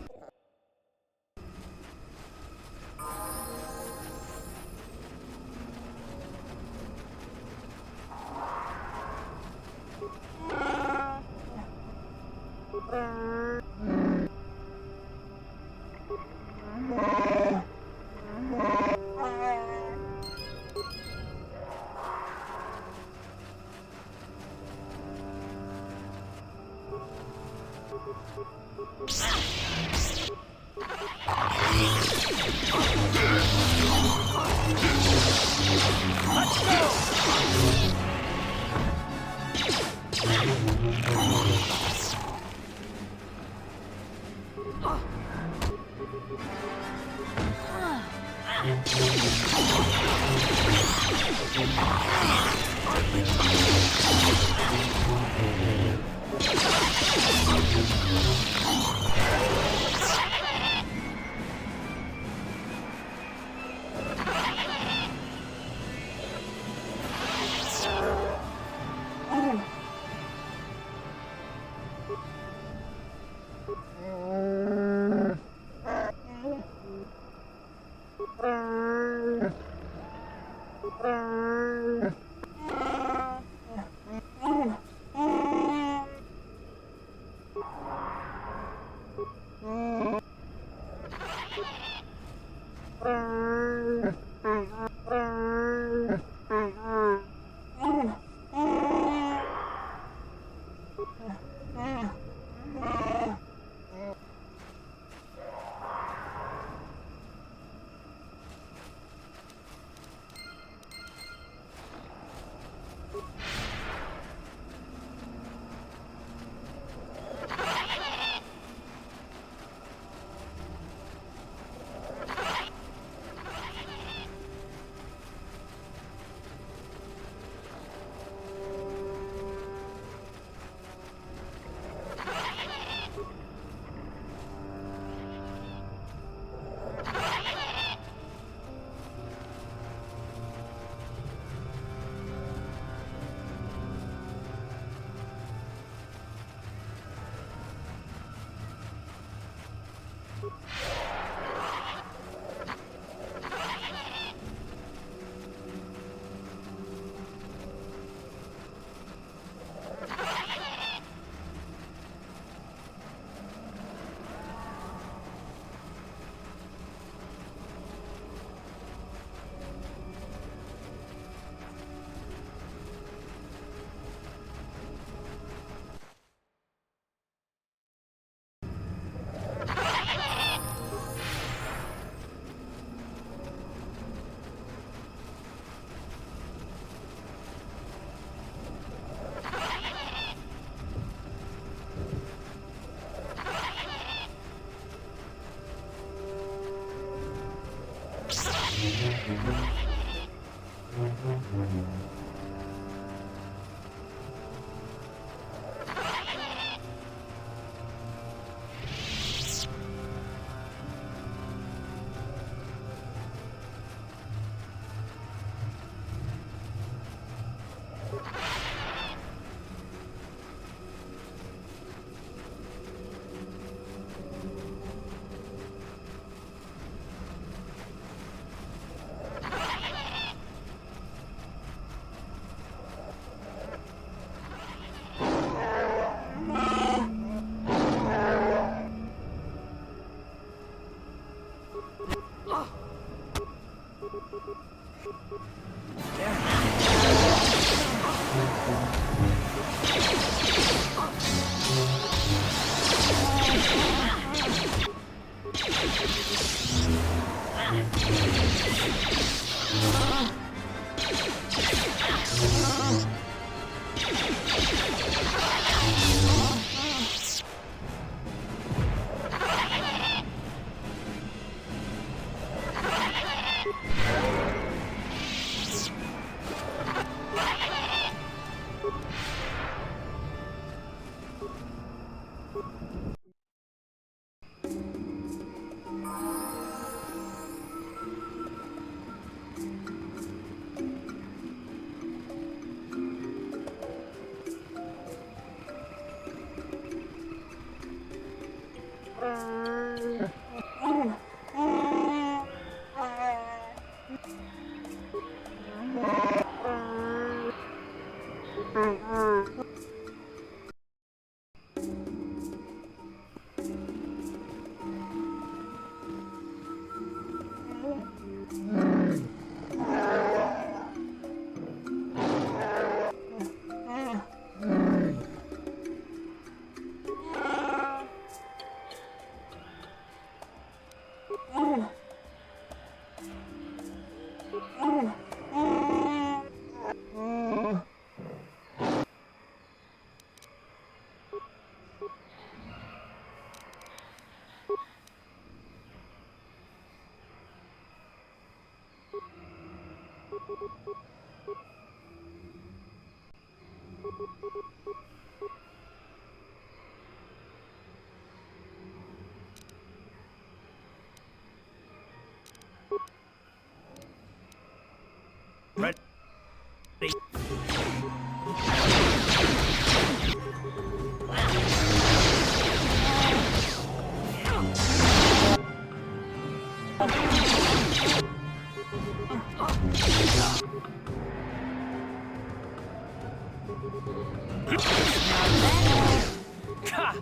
Speaker 7: Ready.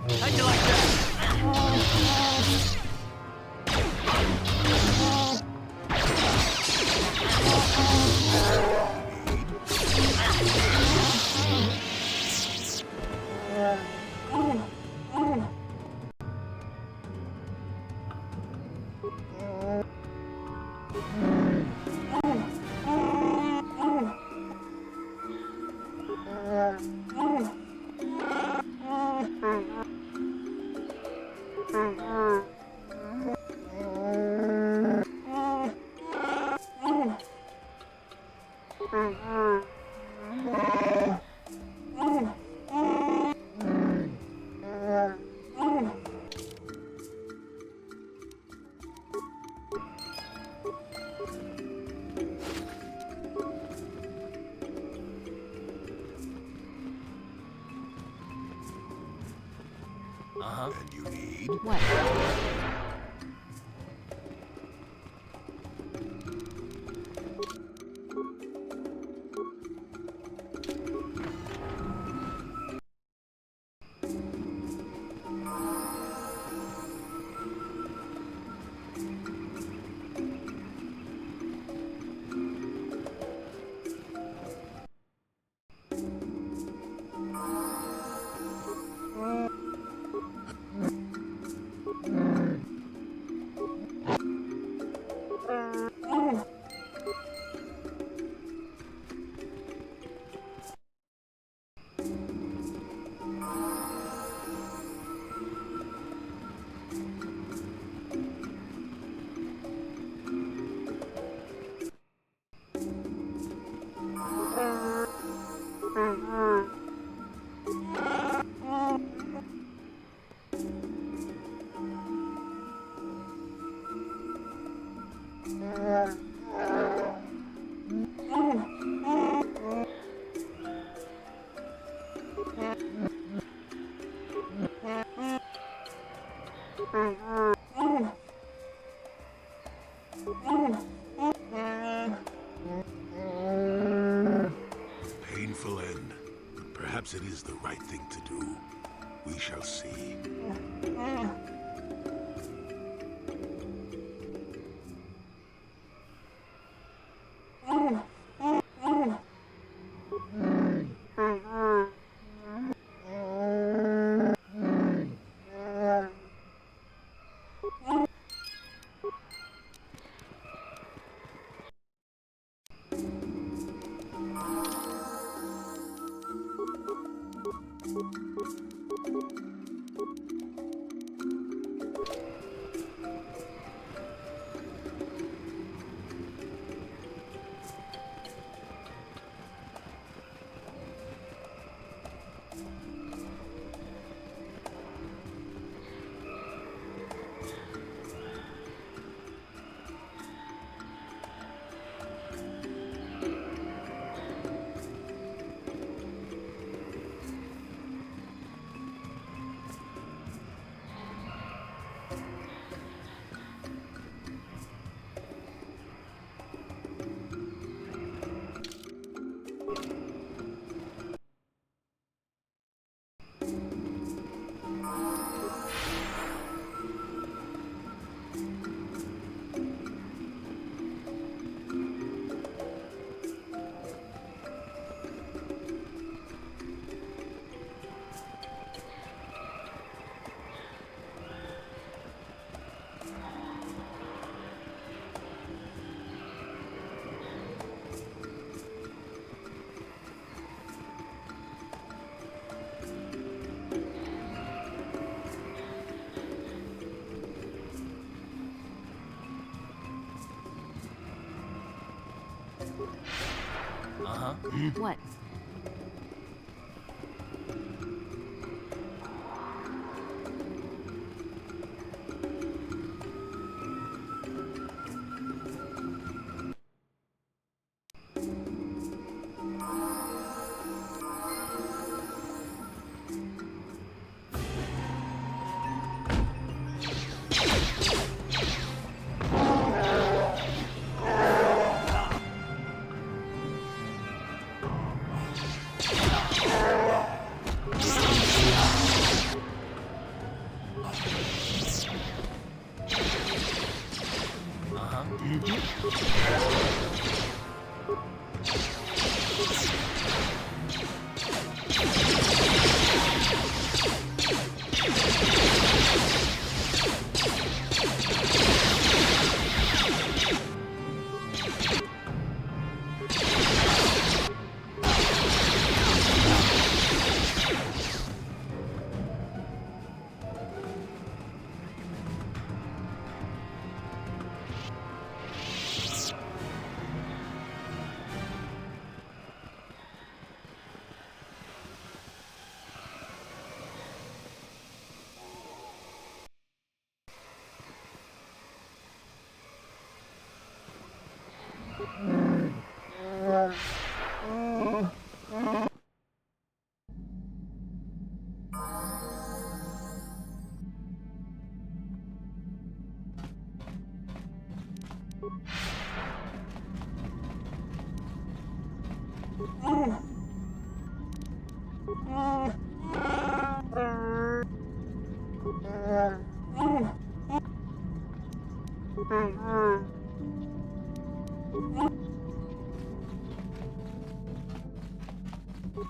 Speaker 7: How'd you like that?
Speaker 8: And you need?
Speaker 12: What?
Speaker 8: Perhaps it is the right thing to do. We shall see.
Speaker 12: What?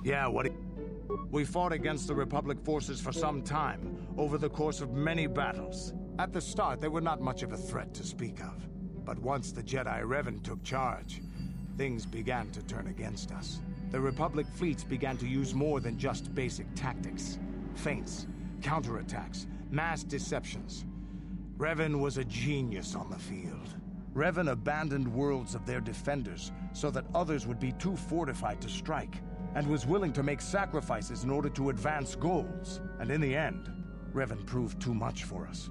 Speaker 14: Yeah, we fought against the Republic forces for some time, over the course of many battles. At the start, they were not much of a threat to speak of. But once the Jedi Revan took charge, things began to turn against us. The Republic fleets began to use more than just basic tactics. Feints, counterattacks, mass deceptions. Revan was a genius on the field. Revan abandoned worlds of their defenders so that others would be too fortified to strike, and was willing to make sacrifices in order to advance goals. And in the end, Revan proved too much for us.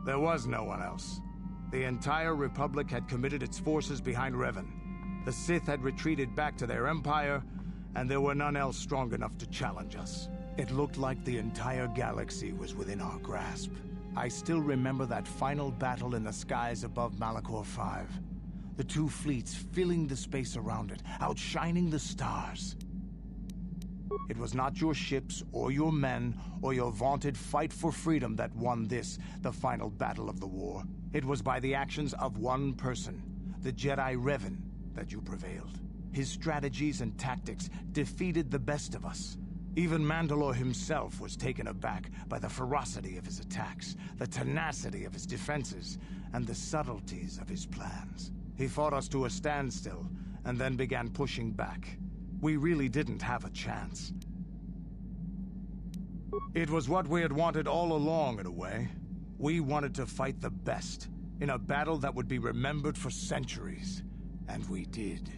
Speaker 14: There was no one else. The entire Republic had committed its forces behind Revan. The Sith had retreated back to their empire, and there were none else strong enough to challenge us. It looked like the entire galaxy was within our grasp. I still remember that final battle in the skies above Malachor 5. The two fleets filling the space around it, outshining the stars. It was not your ships or your men or your vaunted fight for freedom that won this, the final battle of the war. It was by the actions of one person, the Jedi Revan, that you prevailed. His strategies and tactics defeated the best of us. Even Mandalore himself was taken aback by the ferocity of his attacks, the tenacity of his defenses, and the subtleties of his plans. He fought us to a standstill, and then began pushing back. We really didn't have a chance. It was what we had wanted all along, in a way. We wanted to fight the best, in a battle that would be remembered for centuries. And we did.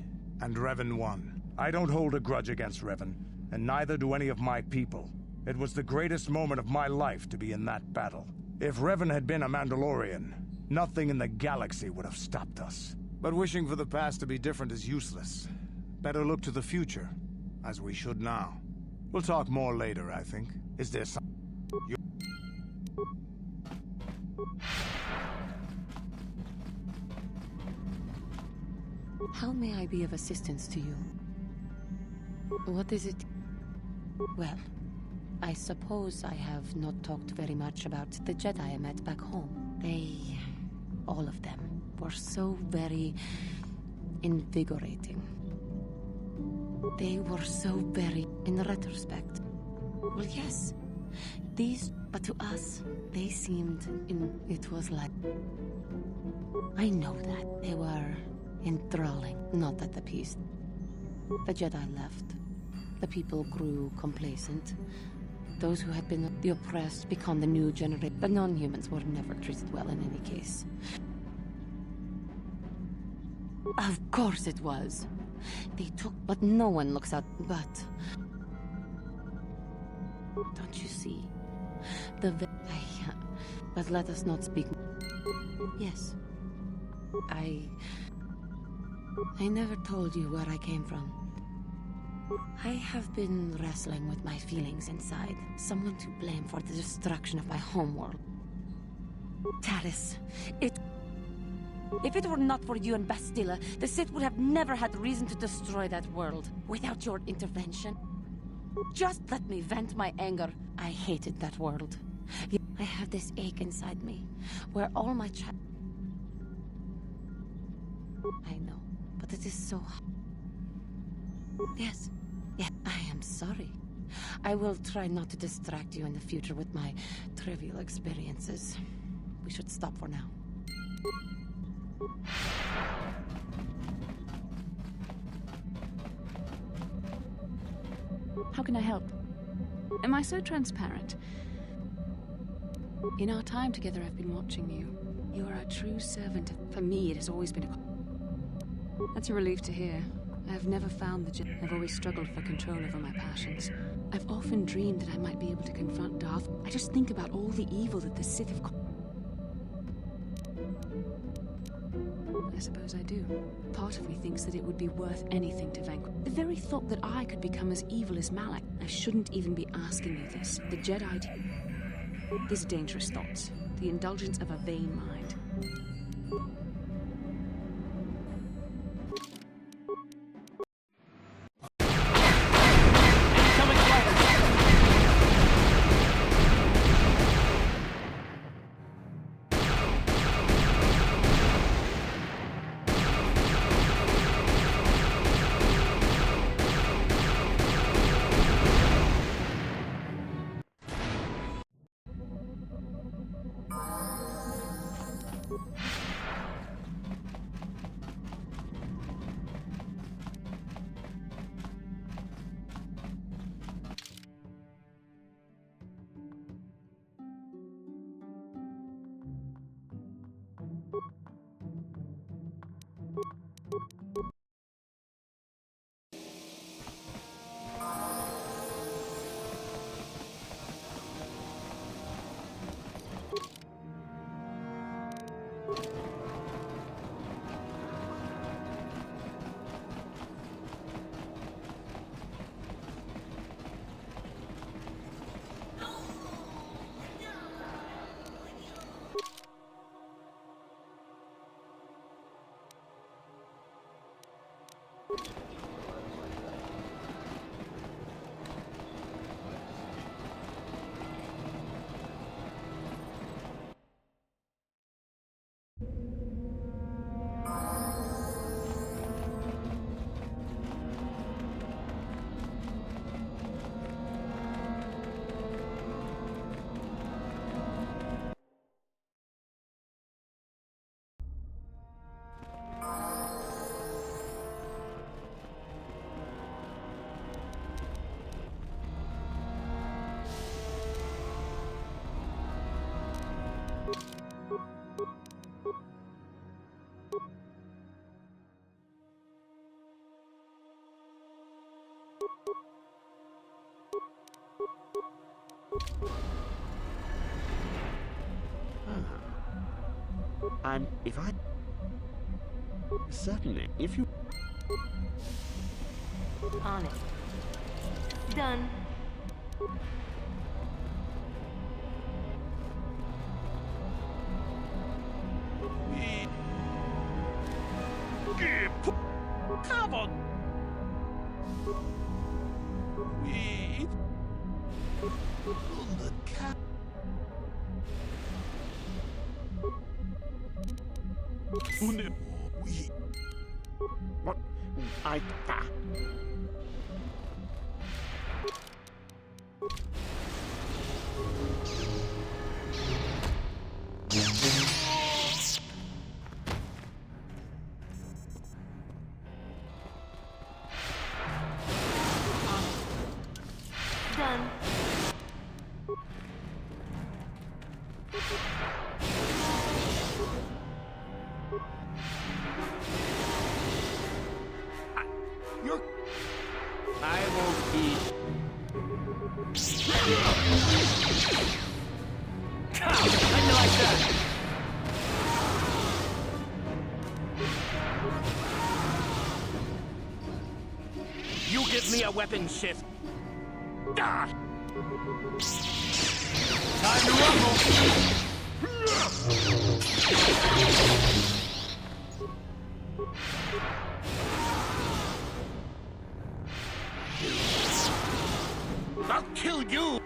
Speaker 14: And Revan won. I don't hold a grudge against Revan, and neither do any of my people. It was the greatest moment of my life to be in that battle. If Revan had been a Mandalorian, nothing in the galaxy would have stopped us. But wishing for the past to be different is useless. Better look to the future, as we should now. We'll talk more later, I think. Is there some...
Speaker 15: How may I be of assistance to you? What is it? Well, I suppose I have not talked very much about the Jedi I met back home. They, all of them, were so very invigorating. They were so very, in retrospect. Well, yes, but to us, they seemed it was like... I know that they were enthralling, not at the peace. The Jedi left. The people grew complacent. Those who had been the oppressed become the new generation. The non-humans were never treated well in any case. Of course it was. They took, but no one looks out. But don't you see? But let us not speak. Yes. I never told you where I came from. I have been wrestling with my feelings inside. Someone to blame for the destruction of my homeworld. Taris, if it were not for you and Bastila, the Sith would have never had reason to destroy that world. Without your intervention. Just let me vent my anger. I hated that world. I have this ache inside me, where all my I know, but it is so hard. Yes, I am sorry. I will try not to distract you in the future with my trivial experiences. We should stop for now.
Speaker 1: How can I help? Am I so transparent? In our time together, I've been watching you. You are a true servant. For me, it has always been a... That's a relief to hear. I have never found the I've always struggled for control over my passions. I've often dreamed that I might be able to confront Darth. I just think about all the evil that the Sith have... I suppose I do. Part of me thinks that it would be worth anything to vanquish. The very thought that I could become as evil as Malak. I shouldn't even be asking you this. The Jedi... These are dangerous thoughts. The indulgence of a vain mind.
Speaker 6: And if I... Certainly, if you...
Speaker 15: On it. Done.
Speaker 4: Come on. Wait. On the cap.
Speaker 6: What? I...
Speaker 15: Done.
Speaker 6: I won't eat.
Speaker 7: How you like that? You give me a weapon, Sith. Ah! Time to rumble. I'll kill you!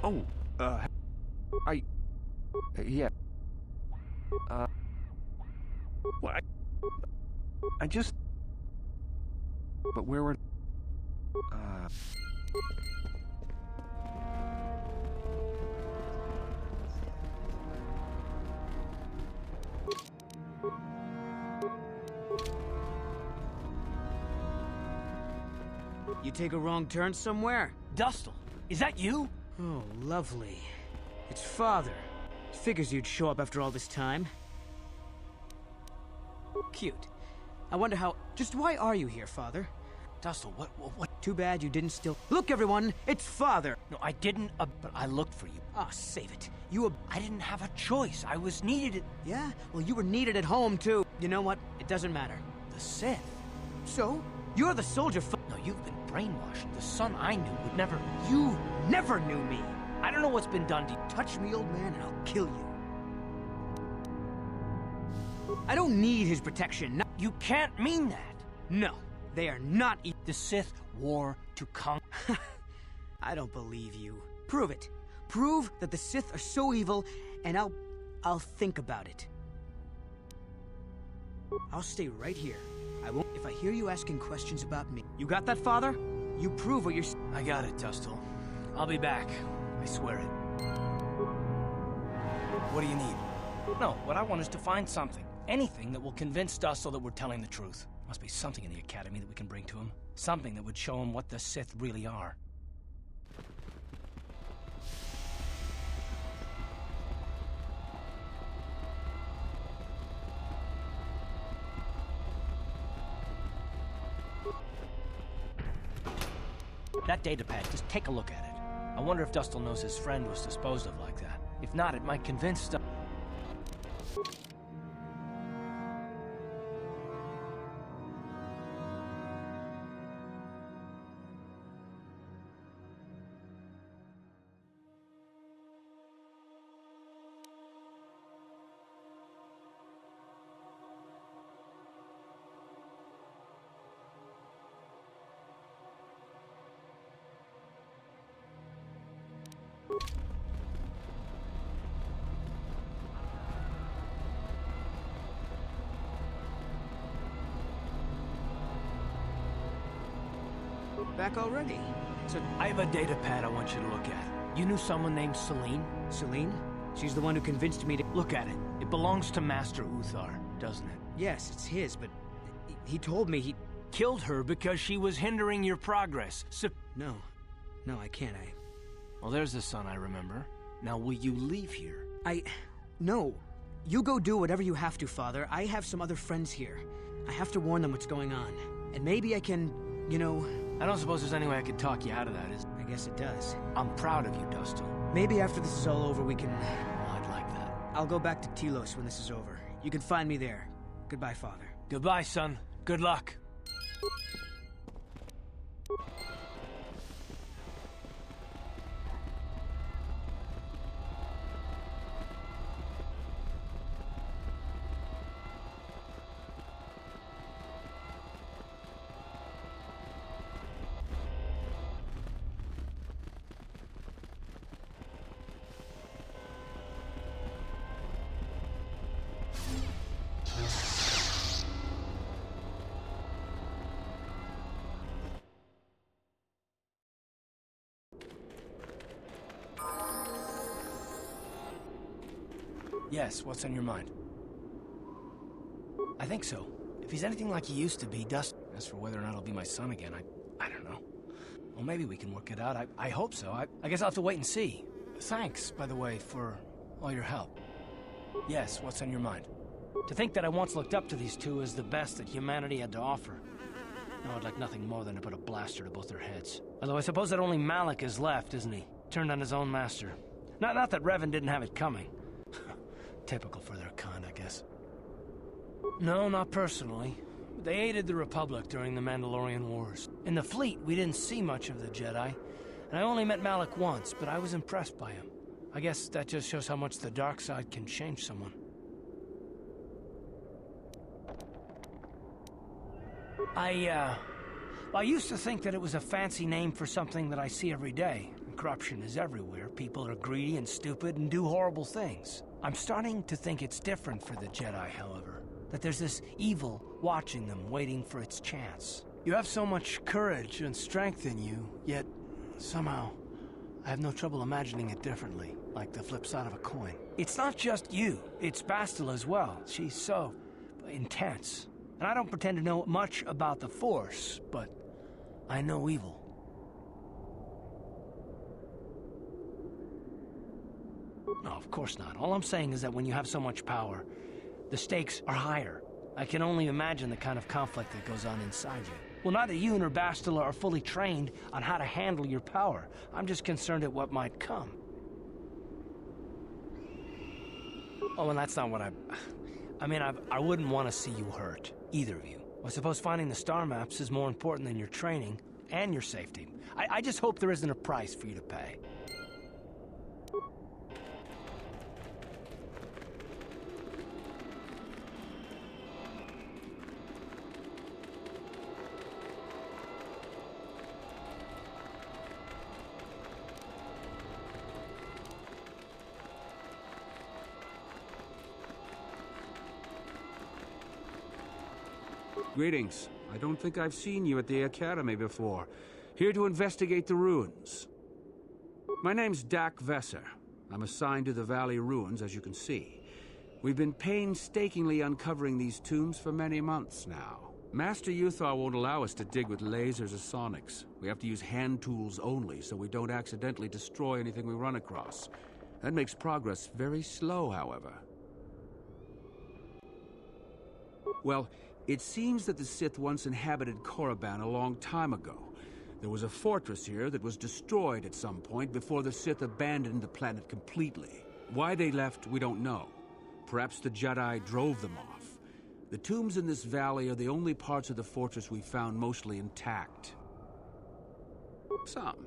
Speaker 5: Oh, yeah. Well, I just... But where were...
Speaker 16: You take a wrong turn somewhere?
Speaker 7: Dustle, is that you?
Speaker 16: Oh, lovely. It's Father. Figures you'd show up after all this time. Cute. I wonder how... Just why are you here, Father?
Speaker 7: Dustle, what?
Speaker 16: Too bad you didn't still... Look, everyone! It's Father!
Speaker 7: No, I didn't, but I looked for you.
Speaker 16: Ah, save it.
Speaker 7: I didn't have a choice. I was needed.
Speaker 16: Yeah? Well, you were needed at home, too. You know what? It doesn't matter.
Speaker 7: The Sith.
Speaker 16: So? You're the soldier
Speaker 7: No, you've been brainwashed. The son I knew would never...
Speaker 16: You never knew me!
Speaker 7: I don't know what's been done to you.
Speaker 16: Touch me, old man, and I'll kill you. I don't need his protection. No.
Speaker 7: You can't mean that.
Speaker 16: No, they are not
Speaker 7: The Sith war to conquer.
Speaker 16: I don't believe you. Prove it. Prove that the Sith are so evil, and I'll think about it. I'll stay right here. I won't if I hear you asking questions about me. You got that, Father? You prove what you're...
Speaker 7: I got it, Dustle. I'll be back. I swear it. What do you need? No, what I want is to find something. Anything that will convince Dustle that we're telling the truth. Must be something in the Academy that we can bring to him. Something that would show him what the Sith really are. That datapad, just take a look at it. I wonder if Dustle knows his friend was disposed of like that. If not, it might convince
Speaker 16: Back already? So
Speaker 7: I have a data pad I want you to look at. You knew someone named Celine?
Speaker 16: Celine? She's the one who convinced me to...
Speaker 7: Look at it. It belongs to Master Uthar, doesn't it?
Speaker 16: Yes, it's his, but he told me he...
Speaker 7: Killed her because she was hindering your progress.
Speaker 16: No. No, I can't.
Speaker 7: Well, there's the son I remember. Now, will you leave here?
Speaker 16: No. You go do whatever you have to, Father. I have some other friends here. I have to warn them what's going on. And maybe I can, you know...
Speaker 7: I don't suppose there's any way I could talk you out of that, is...
Speaker 16: I guess it does.
Speaker 7: I'm proud of you, Dustin.
Speaker 16: Maybe after this is all over, we can...
Speaker 7: Oh, I'd like that.
Speaker 16: I'll go back to Telos when this is over. You can find me there. Goodbye, Father.
Speaker 7: Goodbye, son. Good luck. Yes, what's on your mind? I think so. If he's anything like he used to be, Dust... As for whether or not he'll be my son again, I don't know. Well, maybe we can work it out. I hope so. I guess I'll have to wait and see. Thanks, by the way, for all your help. Yes, what's on your mind? To think that I once looked up to these two as the best that humanity had to offer. Now I'd like nothing more than to put a blaster to both their heads. Although I suppose that only Malik is left, isn't he? Turned on his own master. Not that Revan didn't have it coming. Typical for their kind, I guess. No, not personally. They aided the Republic during the Mandalorian Wars. In the fleet, we didn't see much of the Jedi, and I only met Malik once, but I was impressed by him. I guess that just shows how much the dark side can change someone. I used to think that it was a fancy name for something that I see every day. Corruption is everywhere. People are greedy and stupid and do horrible things. I'm starting to think it's different for the Jedi, however. That there's this evil watching them, waiting for its chance. You have so much courage and strength in you, yet somehow I have no trouble imagining it differently, like the flip side of a coin. It's not just you, it's Bastila as well. She's so intense. And I don't pretend to know much about the Force, but I know evil. No, of course not. All I'm saying is that when you have so much power, the stakes are higher. I can only imagine the kind of conflict that goes on inside you. Well, neither you nor Bastila are fully trained on how to handle your power. I'm just concerned at what might come. Oh, and that's not what I wouldn't want to see you hurt, either of you. I suppose finding the star maps is more important than your training and your safety. I just hope there isn't a price for you to pay.
Speaker 17: Greetings. I don't think I've seen you at the Academy before. Here to investigate the ruins. My name's Dak Vesser. I'm assigned to the Valley Ruins, as you can see. We've been painstakingly uncovering these tombs for many months now. Master Uthar won't allow us to dig with lasers or sonics. We have to use hand tools only, so we don't accidentally destroy anything we run across. That makes progress very slow, however. Well, it seems that the Sith once inhabited Korriban a long time ago. There was a fortress here that was destroyed at some point before the Sith abandoned the planet completely. Why they left, we don't know. Perhaps the Jedi drove them off. The tombs in this valley are the only parts of the fortress we found mostly intact. Some.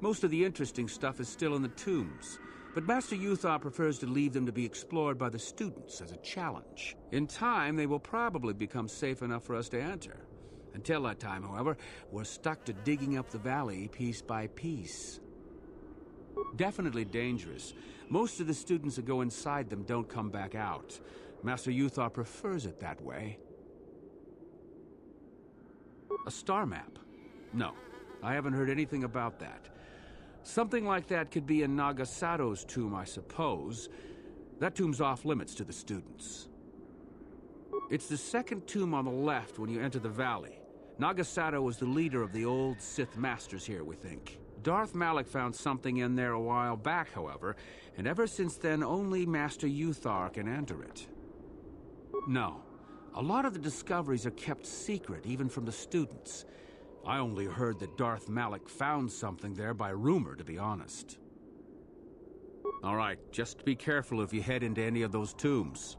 Speaker 17: Most of the interesting stuff is still in the tombs. But Master Uthar prefers to leave them to be explored by the students as a challenge. In time, they will probably become safe enough for us to enter. Until that time, however, we're stuck to digging up the valley piece by piece. Definitely dangerous. Most of the students that go inside them don't come back out. Master Uthar prefers it that way. A star map? No. I haven't heard anything about that. Something like that could be in Nagasato's tomb, I suppose. That tomb's off limits to the students. It's the second tomb on the left when you enter the valley. Nagasato was the leader of the old Sith Masters here, we think. Darth Malak found something in there a while back, however, and ever since then only Master Uthar can enter it. No, a lot of the discoveries are kept secret, even from the students. I only heard that Darth Malak found something there by rumor, to be honest. All right, just be careful if you head into any of those tombs.